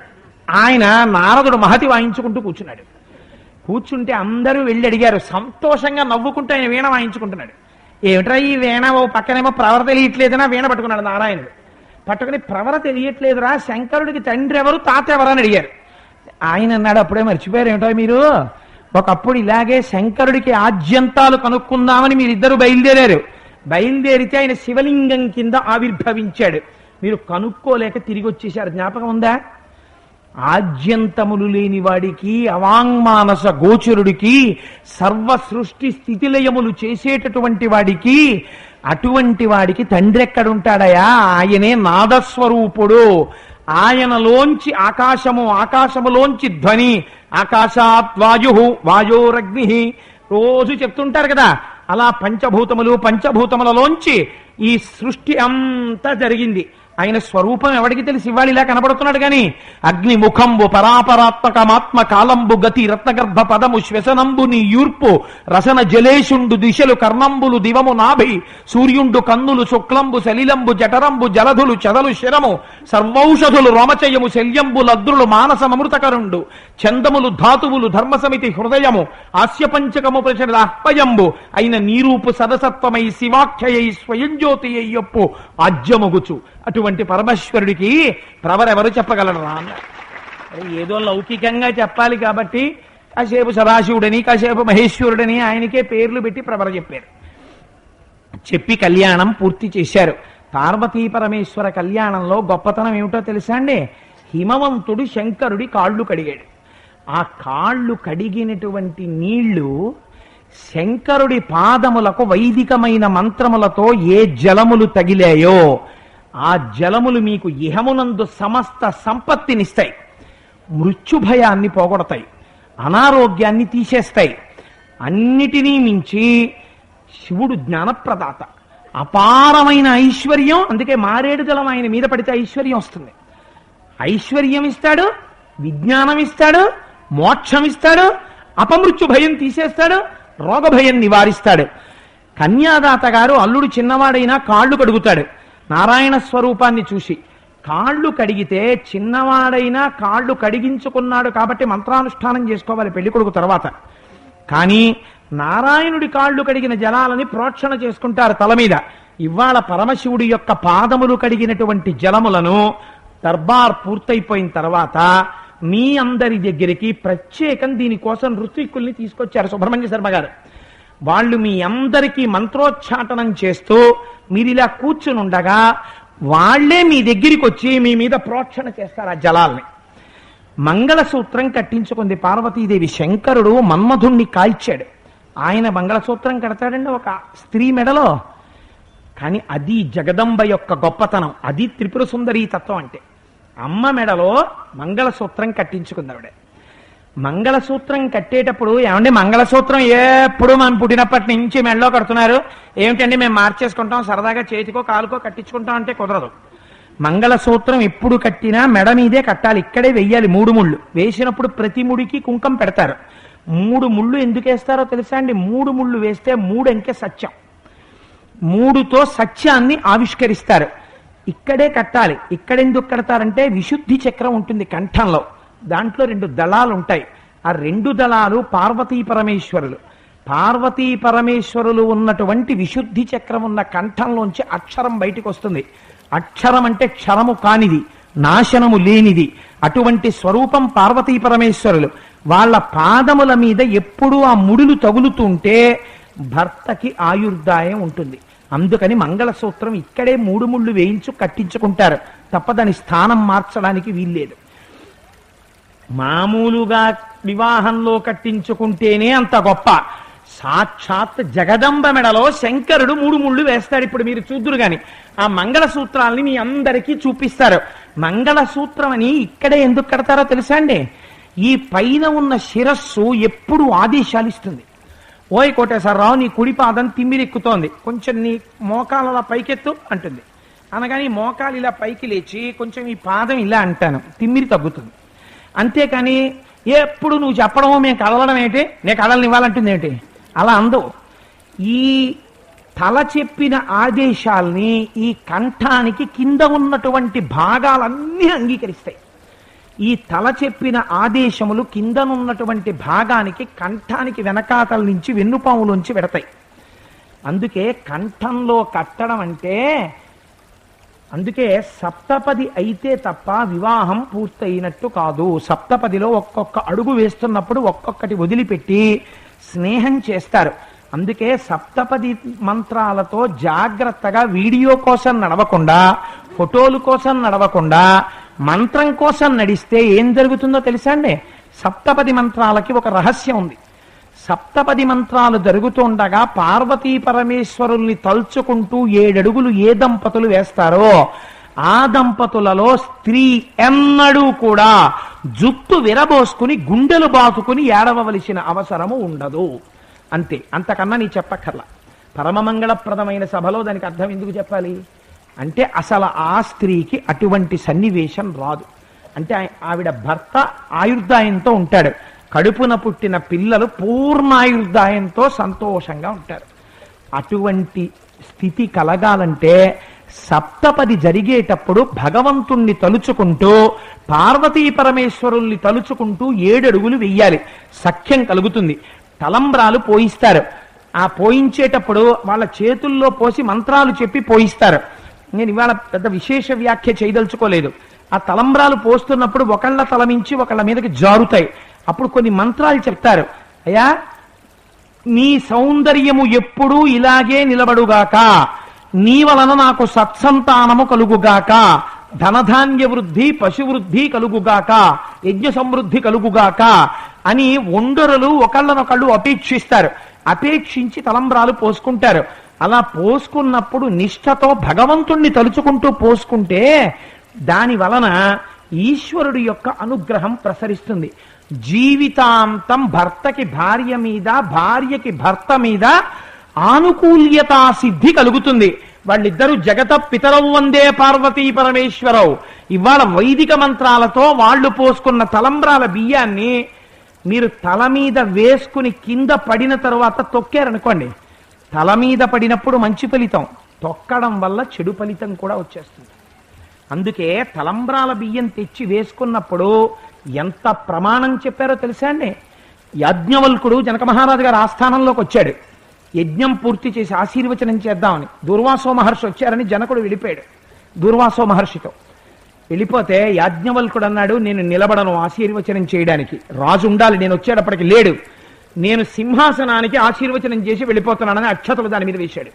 Speaker 1: ఆయన నారదుడు మహతి వాయించుకుంటూ కూర్చున్నాడు. కూర్చుంటే అందరూ వెళ్ళి అడిగారు. సంతోషంగా నవ్వుకుంటూ ఆయన వీణ వాయించుకుంటున్నాడు. ఏమిట్రా ఈ వీణ, ఓ పక్కనేమో ప్రవర తెలియట్లేదనా వీణ పట్టుకున్నాడు నారాయణుడు. పట్టుకుని ప్రవర తెలియట్లేదురా, శంకరుడికి తండ్రి ఎవరు తాత ఎవరు అని అడిగారు. ఆయన అన్నాడు, అప్పుడే మర్చిపోయారు ఏమిటో మీరు, ఒకప్పుడు ఇలాగే శంకరుడికి ఆద్యంతాలు కనుక్కుందామని మీరిద్దరూ బయలుదేరారు. బయలుదేరితే ఆయన శివలింగం కింద ఆవిర్భవించాడు. మీరు కనుక్కోలేక తిరిగి వచ్చేశారు. జ్ఞాపకం ఉందా? ఆద్యంతములు లేని వాడికి, అవాంగ్మానస గోచరుడికి, సర్వ సృష్టి స్థితిలయములు చేసేటటువంటి వాడికి, అటువంటి వాడికి తండ్రి ఎక్కడుంటాడయా? ఆయనే నాదస్వరూపుడు. ఆయనలోంచి ఆకాశము, ఆకాశములోంచి ధ్వని, ఆకాశాత్ వాయు, వాయోరగ్ని రోజు చెప్తుంటారు కదా. అలా పంచభూతములు, పంచభూతములలోంచి ఈ సృష్టి అంతా జరిగింది. ఆయన స్వరూపం ఎవడికి తెలిసి ఇవాళ ఇలా కనబడుతున్నాడు కానీ, అగ్ని ముఖంబు పరాపరాత్మకమాత్మ కాలంబు గతి రత్నగర్భ పదము శ్వసనంబు నీ యూర్పు రసన జలేషుండు దిశలు కర్ణంబులు దివము నాభి సూర్యుండు కన్నులు శుక్లంబు సలిలంబు జఠరంబు జలధులు చదలు శిరము సర్వౌషధులు రోమచయము శల్యంబు లద్రులు మానసమృతకరుండు చందములు ధాతువులు ధర్మసమితి హృదయము ఆస్యపంచకము ప్రచరాహ్వయంబు అయిన నీరూపు సదసత్వమై శివాఖ్యయై స్వయంజ్యోతి అయ్యొప్పు ఆజ్యముగుచు. అటువంటి పరమేశ్వరుడికి ప్రవరెవరు చెప్పగలరా అన్న. ఏదో లౌకికంగా చెప్పాలి కాబట్టి కాసేపు సదాశివుడని, కాసేపు మహేశ్వరుడని ఆయనకే పేర్లు పెట్టి ప్రవర చెప్పారు. చెప్పి కళ్యాణం పూర్తి చేశారు. పార్వతీ పరమేశ్వర కళ్యాణంలో గొప్పతనం ఏమిటో తెలుసా అండి? హిమవంతుడు శంకరుడి కాళ్ళు కడిగాడు. ఆ కాళ్ళు కడిగినటువంటి నీళ్లు శంకరుడి పాదములకు వైదికమైన మంత్రములతో ఏ జలములు తగిలాయో ఆ జలములు మీకు ఇహమునందు సమస్త సంపత్తినిస్తాయి, మృత్యుభయాన్ని పోగొడతాయి, అనారోగ్యాన్ని తీసేస్తాయి. అన్నిటినీ మించి శివుడు జ్ఞానప్రదాత, అపారమైన ఐశ్వర్యం. అందుకే మారేడు జలం ఆయన మీద పడితే ఐశ్వర్యం వస్తుంది. ఐశ్వర్యం ఇస్తాడు, విజ్ఞానం ఇస్తాడు, మోక్షం ఇస్తాడు, అపమృత్యు భయం తీసేస్తాడు, రోగభయం నివారిస్తాడు. కన్యాదాత గారు అల్లుడు చిన్నవాడైనా కాళ్ళు కడుగుతాడు. నారాయణ స్వరూపాన్ని చూసి కాళ్ళు కడిగితే, చిన్నవాడైనా కాళ్ళు కడిగించుకున్నాడు కాబట్టి మంత్రానుష్ఠానం చేసుకోవాలి పెళ్లి కొడుకు తర్వాత. కానీ నారాయణుడి కాళ్ళు కడిగిన జలాలని ప్రోక్షణ చేసుకుంటారు తల మీద. ఇవాళ పరమశివుడి యొక్క పాదములు కడిగినటువంటి జలములను దర్బార్ పూర్తయిపోయిన తర్వాత మీ అందరి దగ్గరికి ప్రత్యేకం దీనికోసం ఋత్విక్కుల్ని తీసుకొచ్చారు సుబ్రహ్మణ్య శర్మ గారు. వాళ్ళు మీ అందరికీ మంత్రోచ్చాటనం చేస్తూ మీరు ఇలా కూర్చుని ఉండగా వాళ్లే మీ దగ్గరికి వచ్చి మీ మీద ప్రోక్షణ చేస్తారు ఆ జలాల్ని. మంగళసూత్రం కట్టించుకుంది పార్వతీదేవి. శంకరుడు మన్మధుణ్ణి కాల్చాడు. ఆయన మంగళసూత్రం కడతాడండి ఒక స్త్రీ మెడలో. కానీ అది జగదంబ యొక్క గొప్పతనం, అది త్రిపుర సుందరీ తత్వం అంటే. అమ్మ మెడలో మంగళసూత్రం కట్టించుకుందావిడ. మంగళసూత్రం కట్టేటప్పుడు ఏమండి మంగళసూత్రం ఎప్పుడు మనం పుట్టినప్పటి నుంచి మెడలో కడుతున్నారు ఏమిటండి, మేము మార్చేసుకుంటాం సరదాగా చేతికో కాలుకో కట్టించుకుంటాం అంటే కుదరదు. మంగళసూత్రం ఎప్పుడు కట్టినా మెడ మీదే కట్టాలి, ఇక్కడే వెయ్యాలి. 3 ముళ్ళు వేసినప్పుడు ప్రతి ముడికి కుంకం పెడతారు. 3 ముళ్ళు ఎందుకు వేస్తారో తెలుసా అండి? 3 ముళ్ళు వేస్తే 3 అంకె సత్యం, 3తో సత్యాన్ని ఆవిష్కరిస్తారు. ఇక్కడే కట్టాలి. ఇక్కడెందుకు కడతారంటే విశుద్ధి చక్రం ఉంటుంది కంఠంలో, దాంట్లో 2 దళాలు ఉంటాయి. ఆ 2 దళాలు పార్వతీ పరమేశ్వరులు. పార్వతీ పరమేశ్వరులు ఉన్నటువంటి విశుద్ధి చక్రం ఉన్న కంఠంలోంచి అక్షరం బయటికి వస్తుంది. అక్షరం అంటే క్షరము కానిది, నాశనము లేనిది. అటువంటి స్వరూపం పార్వతీ పరమేశ్వరులు. వాళ్ళ పాదముల మీద ఎప్పుడూ ఆ ముడులు తగులుతుంటే భర్తకి ఆయుర్దాయం ఉంటుంది. అందుకని మంగళసూత్రం ఇక్కడే 3 ముళ్ళు వేయించు కట్టించుకుంటారు తప్ప దాని స్థానం మార్చడానికి వీల్లేదు. మామూలుగా వివాహంలో కట్టించుకుంటేనే అంత గొప్ప. సాక్షాత్ జగదంబ మెడలో శంకరుడు 3 ముళ్ళు వేస్తాడు. ఇప్పుడు మీరు చూద్దురు గాని ఆ మంగళసూత్రాల్ని మీ అందరికీ చూపిస్తారు. మంగళసూత్రం అని ఇక్కడే ఎందుకు కడతారో తెలుసా అండి? ఈ పైన ఉన్న శిరస్సు ఎప్పుడు ఆదేశాలు ఇస్తుంది. ఓయ్ కోటేశ్వరరావు, నీ కుడి పాదం తిమ్మిరెక్కుతోంది, కొంచెం నీ మోకాల పైకెత్తు అంటుంది. అనగాని మోకాలు ఇలా పైకి లేచి కొంచెం ఈ పాదం ఇలా అంటాను, తిమ్మిరి తగ్గుతుంది. అంతేకాని ఎప్పుడు నువ్వు చెప్పడమో మేము కదలడం ఏంటి, నేను కదలని ఇవ్వాలంటుంది ఏంటి, అలా అందు. ఈ తల చెప్పిన ఆదేశాల్ని ఈ కంఠానికి కింద ఉన్నటువంటి భాగాలన్నీ అంగీకరిస్తాయి. ఈ తల చెప్పిన ఆదేశములు కిందనున్నటువంటి భాగానికి కంఠానికి వెనకాతల నుంచి వెన్నుపాములోంచి వెడతాయి. అందుకే కంఠంలో కట్టడం అంటే, అందుకే సప్తపది అయితే తప్ప వివాహం పూర్తయినట్టు కాదు. సప్తపదిలో ఒక్కొక్క అడుగు వేస్తున్నప్పుడు ఒక్కొక్కటి వదిలిపెట్టి స్నేహం చేస్తారు. అందుకే సప్తపది మంత్రాలతో జాగ్రత్తగా వీడియో కోసం నడవకుండా, ఫోటోలు కోసం నడవకుండా మంత్రం కోసం నడిస్తే ఏం జరుగుతుందో తెలుసా అండి? సప్తపది మంత్రాలకి ఒక రహస్యం ఉంది. సప్తపది మంత్రాలు జరుగుతుండగా పార్వతీ పరమేశ్వరుల్ని తలుచుకుంటూ 7 అడుగులు ఏ దంపతులు వేస్తారో ఆ దంపతులలో స్త్రీ ఎన్నడూ కూడా జుట్టు విరబోసుకుని గుండెలు బాతుకుని ఏడవవలసిన అవసరము ఉండదు. అంతే, అంతకన్నా నీ చెప్పక్కర్లా. పరమమంగళప్రదమైన సభలో దానికి అర్థం ఎందుకు చెప్పాలి అంటే, అసలు ఆ స్త్రీకి అటువంటి సన్నివేశం రాదు. అంటే ఆవిడ భర్త ఆయుర్దాయంతో ఉంటాడు, కడుపున పుట్టిన పిల్లలు పూర్ణాయుర్దాయంతో సంతోషంగా ఉంటారు. అటువంటి స్థితి కలగాలంటే సప్తపది జరిగేటప్పుడు భగవంతుణ్ణి తలుచుకుంటూ పార్వతీ పరమేశ్వరుల్ని తలుచుకుంటూ 7 అడుగులు వెయ్యాలి. సఖ్యం కలుగుతుంది. తలంబ్రాలు పోయిస్తారు. ఆ పోయించేటప్పుడు వాళ్ళ చేతుల్లో పోసి మంత్రాలు చెప్పి పోయిస్తారు. నేను ఇవాళ పెద్ద విశేష వ్యాఖ్య చేయదలుచుకోలేదు. ఆ తలంబ్రాలు పోస్తున్నప్పుడు ఒకళ్ళ తలమించి ఒకళ్ళ మీదకి జారుతాయి. అప్పుడు కొన్ని మంత్రాలు చెప్తారు. అయ్యా, నీ సౌందర్యము ఎప్పుడూ ఇలాగే నిలబడుగాక, నీ వలన నాకు సత్సంతానము కలుగుగాక, ధనధాన్య వృద్ధి పశువృద్ధి కలుగుగాక, యజ్ఞ సమృద్ధి కలుగుగాక అని ఒండరులు ఒకళ్ళనొకళ్ళు అపేక్షిస్తారు. అపేక్షించి తలంబ్రాలు పోసుకుంటారు. అలా పోసుకున్నప్పుడు నిష్ఠతో భగవంతుణ్ణి తలుచుకుంటూ పోసుకుంటే దాని వలన ఈశ్వరుడి యొక్క అనుగ్రహం ప్రసరిస్తుంది. జీవితాంతం భర్తకి భార్య మీద, భార్యకి భర్త మీద ఆనుకూల్యతా సిద్ధి కలుగుతుంది. వాళ్ళిద్దరూ జగత పితరవు వందే పార్వతీ పరమేశ్వరవు. ఇవాళ వైదిక మంత్రాలతో వాళ్ళు పోసుకున్న తలంబ్రాల బియ్యాన్ని మీరు తల మీద వేసుకుని కింద పడిన తరువాత తొక్కారనుకోండి, తల మీద పడినప్పుడు మంచి ఫలితం, తొక్కడం వల్ల చెడు ఫలితం కూడా వచ్చేస్తుంది. అందుకే తలంబ్రాల బియ్యం తెచ్చి వేసుకున్నప్పుడు ఎంత ప్రమాణం చెప్పారో తెలుసా అండి? యాజ్ఞవల్కుడు జనక మహారాజు గారు ఆస్థానంలోకి వచ్చాడు. యజ్ఞం పూర్తి చేసి ఆశీర్వచనం చేద్దామని దూర్వాసో మహర్షి వచ్చారని జనకుడు వెళ్ళిపోయాడు. దూర్వాసో మహర్షితో వెళ్ళిపోతే యాజ్ఞవల్కుడు అన్నాడు, నేను నిలబడను ఆశీర్వచనం చేయడానికి, రాజు ఉండాలి, నేను వచ్చేటప్పటికి లేడు, నేను సింహాసనానికి ఆశీర్వచనం చేసి వెళ్ళిపోతున్నానని అక్షతలు దాని మీద వేశాడు.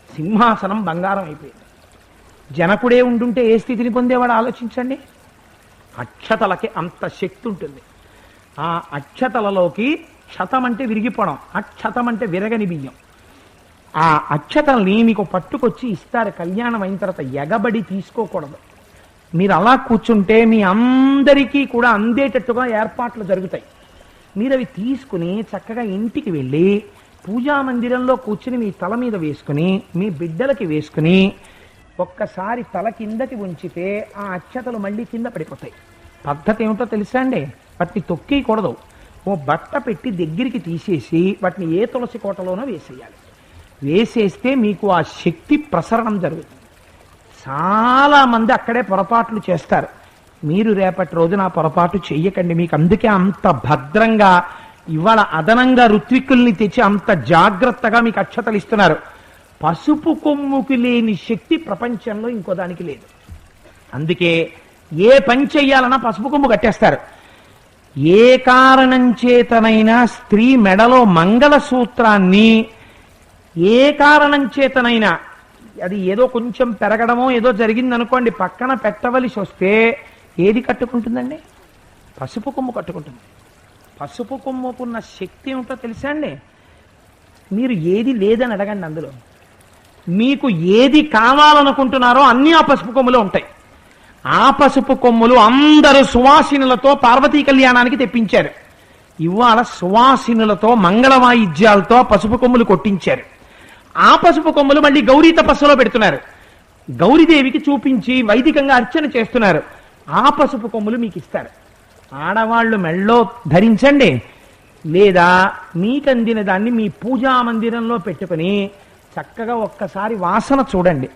Speaker 1: సింహాసనం బంగారం అయిపోయింది. జనకుడే ఉండుంటే ఏ స్థితిని పొందేవాడు ఆలోచించండి. అక్షతలకి అంత శక్తి ఉంటుంది. ఆ అక్షతలలోకి క్షతం అంటే విరిగిపోవడం, అక్షతం అంటే విరగని బియ్యం. ఆ అక్షతల్ని మీకు పట్టుకొచ్చి ఇస్తారు. కళ్యాణం అయిన తర్వాత ఎగబడి తీసుకోకూడదు. మీరు అలా కూర్చుంటే మీ అందరికీ కూడా అందేటట్టుగా ఏర్పాట్లు జరుగుతాయి. మీరు అవి తీసుకుని చక్కగా ఇంటికి వెళ్ళి పూజా మందిరంలో కూర్చుని మీ తల మీద వేసుకుని మీ బిడ్డలకి వేసుకుని ఒక్కసారి తల కిందకి ఉంచితే ఆ అక్షతలు మళ్ళీ కింద పడిపోతాయి. పద్ధతి ఏమిటో తెలుసా అండి? వాటిని తొక్కేయకూడదు. ఓ బట్ట పెట్టి దగ్గరికి తీసేసి వాటిని ఏ తులసి కోటలోనో వేసేయాలి. వేసేస్తే మీకు ఆ శక్తి ప్రసరణం జరుగుతుంది. చాలా మంది అక్కడే పొరపాట్లు చేస్తారు. మీరు రేపటి రోజున ఆ పొరపాటు చెయ్యకండి. మీకు అందుకే అంత భద్రంగా ఇవాళ అదనంగా ఋత్విక్కుల్ని తెచ్చి అంత జాగ్రత్తగా మీకు అక్షతలు ఇస్తున్నారు. పసుపు కొమ్ముకి లేని శక్తి ప్రపంచంలో ఇంకో దానికి లేదు. అందుకే ఏ పని చెయ్యాలన్నా పసుపు కొమ్ము కట్టేస్తారు. ఏ కారణం చేతనైనా స్త్రీ మెడలో మంగళసూత్రాన్ని ఏ కారణం చేతనైనా, అది ఏదో కొంచెం పెరగడమో ఏదో జరిగిందనుకోండి, పక్కన పెట్టవలసి వస్తే ఏది కట్టుకుంటుందండి? పసుపు కొమ్ము కట్టుకుంటుంది. పసుపు కొమ్ముకున్న శక్తి ఏమిటో తెలుసా అండి? మీరు ఏది లేదని అడగండి. అందులో మీకు ఏది కావాలనుకుంటున్నారో అన్నీ ఆ పసుపు కొమ్ములో ఉంటాయి. ఆ పసుపు కొమ్ములు అందరూ సువాసినులతో పార్వతీ కళ్యాణానికి తెప్పించారు. ఇవాళ సువాసినులతో మంగళ వాయిద్యాలతో పసుపు కొమ్ములు కొట్టించారు. ఆ పసుపు కొమ్ములు మళ్ళీ గౌరీ తపస్సులో పెడుతున్నారు. గౌరీదేవికి చూపించి వైదికంగా అర్చన చేస్తున్నారు. ఆ పసుపు కొమ్ములు మీకు ఇస్తారు. ఆడవాళ్ళు మెళ్ళో ధరించండి, లేదా మీకందిన దాన్ని మీ పూజా మందిరంలో పెట్టుకుని చక్కగా ఒక్కసారి వాసన చూడండి,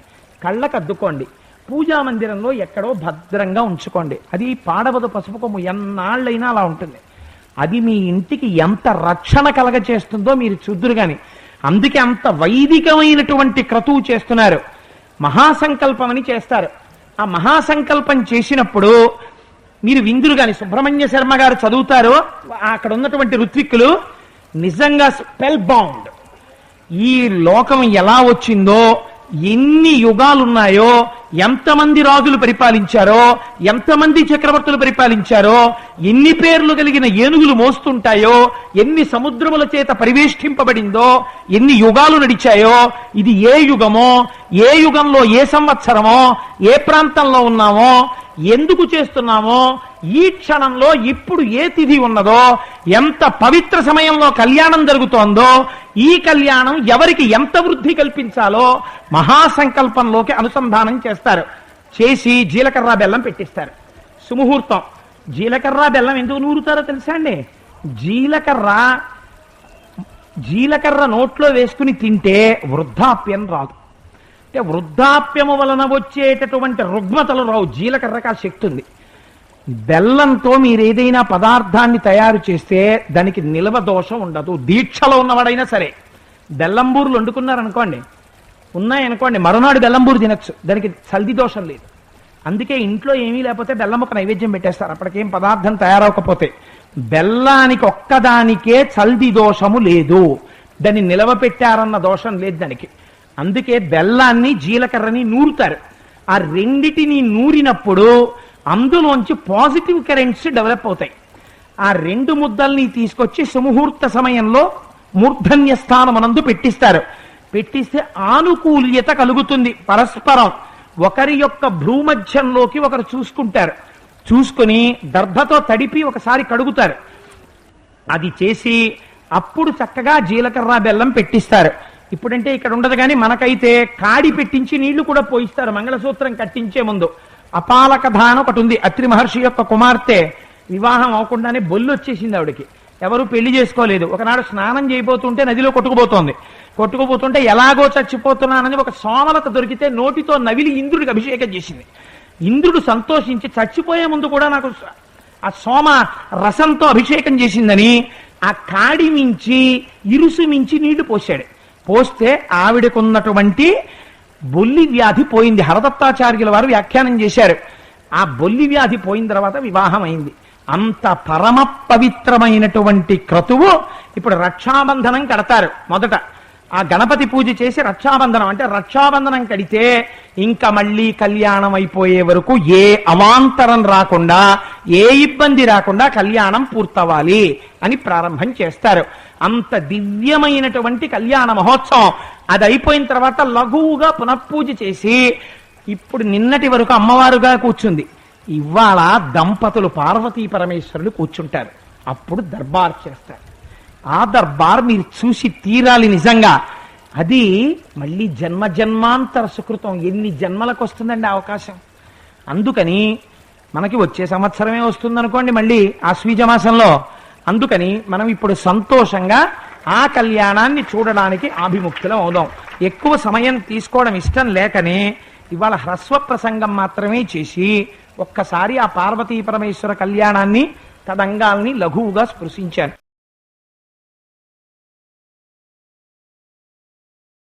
Speaker 1: కళ్ళకు అద్దుకోండి. పూజా మందిరంలో ఎక్కడో భద్రంగా ఉంచుకోండి. అది పాడవదు పసుపు కొమ్ము, ఎన్నాళ్ళైనా అలా ఉంటుంది. అది మీ ఇంటికి ఎంత రక్షణ కలగ చేస్తుందో మీరు చూద్దురు గాని. అందుకే అంత వైదికమైనటువంటి క్రతువు చేస్తున్నారు. మహాసంకల్పం అని చేస్తారు. ఆ మహాసంకల్పం చేసినప్పుడు మీరు విందురు గాని, సుబ్రహ్మణ్య శర్మ గారు చదువుతారు, అక్కడ ఉన్నటువంటి ఋత్విక్కులు నిజంగా స్పెల్ బౌండ్. ఈ లోకం ఎలా వచ్చిందో, ఎన్ని యుగాలున్నాయో, ఎంతమంది రాజులు పరిపాలించారో, ఎంతమంది చక్రవర్తులు పరిపాలించారో, ఎన్ని పేర్లు కలిగిన ఏనుగులు మోస్తుంటాయో, ఎన్ని సముద్రముల చేత పరివేష్టింపబడిందో, ఎన్ని యుగాలు నడిచాయో, ఇది ఏ యుగమో, ఏ యుగంలో ఏ సంవత్సరమో, ఏ ప్రాంతంలో ఉన్నామో, ఎందుకు చేస్తున్నామో, ఈ క్షణంలో ఇప్పుడు ఏ తిథి ఉన్నదో, ఎంత పవిత్ర సమయంలో కళ్యాణం జరుగుతోందో, ఈ కళ్యాణం ఎవరికి ఎంత వృద్ధి కల్పించాలో మహాసంకల్పంలోకి అనుసంధానం చేస్తారు. చేసి జీలకర్ర బెల్లం పెట్టిస్తారు. సుముహూర్తం. జీలకర్ర బెల్లం ఎందుకు నూరుతారో తెలుసా అండి? జీలకర్ర నోట్లో వేసుకుని తింటే వృద్ధాప్యం రాదు. అంటే వృద్ధాప్యము వలన వచ్చేటటువంటి రుగ్మతలు రావు. జీలకర్రకు ఆ శక్తి ఉంది. బెల్లంతో మీరు ఏదైనా పదార్థాన్ని తయారు చేస్తే దానికి నిల్వ దోషం ఉండదు. దీక్షలో ఉన్నవాడైనా సరే బెల్లంబూరులు వండుకున్నారనుకోండి, ఉన్నాయనుకోండి, మరునాడు బెల్లంబూరు తినచ్చు, దానికి చల్ది దోషం లేదు. అందుకే ఇంట్లో ఏమీ లేకపోతే బెల్లం ఒక నైవేద్యం పెట్టేస్తారు. అప్పటికేం పదార్థం తయారవకపోతే. బెల్లానికి ఒక్కదానికే చల్ది దోషము లేదు, దాన్ని నిలవ పెట్టారన్న దోషం లేదు దానికి. అందుకే బెల్లాన్ని జీలకర్రని నూరుతారు. ఆ రెండిటిని నూరినప్పుడు అందులోంచి పాజిటివ్ కరెంట్స్ డెవలప్ అవుతాయి. ఆ రెండు ముద్దల్ని తీసుకొచ్చి సుముహూర్త సమయంలో మూర్ధన్య స్థానమునందు పెట్టిస్తారు. పెట్టిస్తే ఆనుకూల్యత కలుగుతుంది. పరస్పరం ఒకరి యొక్క భ్రూమధ్యంలోకి ఒకరు చూసుకుంటారు. చూసుకుని దర్భతో తడిపి ఒకసారి కడుగుతారు. అది చేసి అప్పుడు చక్కగా జీలకర్ర బెల్లం పెట్టిస్తారు. ఇప్పుడంటే ఇక్కడ ఉండదు కానీ మనకైతే కాడి పెట్టించి నీళ్లు కూడా పోయిస్తారు మంగళసూత్రం కట్టించే ముందు. అపాలకధాన ఒకటి ఉంది. అత్రి మహర్షి యొక్క కుమార్తె వివాహం అవ్వకుండానే బొల్లు వచ్చేసింది ఆవిడకి. ఎవరు పెళ్లి చేసుకోలేదు. ఒకనాడు స్నానం చేయబోతుంటే నదిలో కొట్టుకుపోతుంటే ఎలాగో చచ్చిపోతున్నానని ఒక సోమలత దొరికితే నోటితో నవిలి ఇంద్రుడికి అభిషేకం చేసింది. ఇంద్రుడు సంతోషించి చచ్చిపోయే ముందు కూడా నాకు ఆ సోమ రసంతో అభిషేకం చేసిందని ఆ కాడి మించి ఇరుసు మించి నీళ్లు పోశాడు. పోస్తే ఆవిడకున్నటువంటి బొల్లి వ్యాధి పోయింది. హరదత్తాచార్యుల వారు వ్యాఖ్యానం చేశారు. ఆ బొల్లి వ్యాధి పోయిన తర్వాత వివాహం అయింది. అంత పరమ పవిత్రమైనటువంటి క్రతువు. ఇప్పుడు రక్షాబంధనం కడతారు. మొదట ఆ గణపతి పూజ చేసి రక్షాబంధనం, అంటే రక్షాబంధనం కడితే ఇంకా మళ్ళీ కళ్యాణం అయిపోయే వరకు ఏ అవాంతరం రాకుండా, ఏ ఇబ్బంది రాకుండా కళ్యాణం పూర్తవ్వాలి అని ప్రారంభం చేస్తారు. అంత దివ్యమైనటువంటి కళ్యాణ మహోత్సవం. అది అయిపోయిన తర్వాత లఘువుగా పునఃపూజ చేసి ఇప్పుడు నిన్నటి వరకు అమ్మవారుగా కూర్చుంది. ఇవాళ దంపతులు పార్వతీ పరమేశ్వరులు కూర్చుంటారు. అప్పుడు దర్బార్ చేస్తారు. ఆ దర్బార్ మీరు చూసి తీరాలి నిజంగా. అది మళ్ళీ జన్మ జన్మాంతర సుకృతం. ఎన్ని జన్మలకు వస్తుందండి అవకాశం. అందుకని మనకి వచ్చే సంవత్సరమే వస్తుందనుకోండి మళ్ళీ ఆశ్వీజ మాసంలో. అందుకని మనం ఇప్పుడు సంతోషంగా ఆ కళ్యాణాన్ని చూడడానికి ఆభిముఖ్యులం అవుదాం. ఎక్కువ సమయం తీసుకోవడం ఇష్టం లేకనే ఇవాళ హ్రస్వ ప్రసంగం మాత్రమే చేసి ఒక్కసారి ఆ పార్వతీ పరమేశ్వర కళ్యాణాన్ని తదంగాల్ని లఘువుగా స్పృశించాను.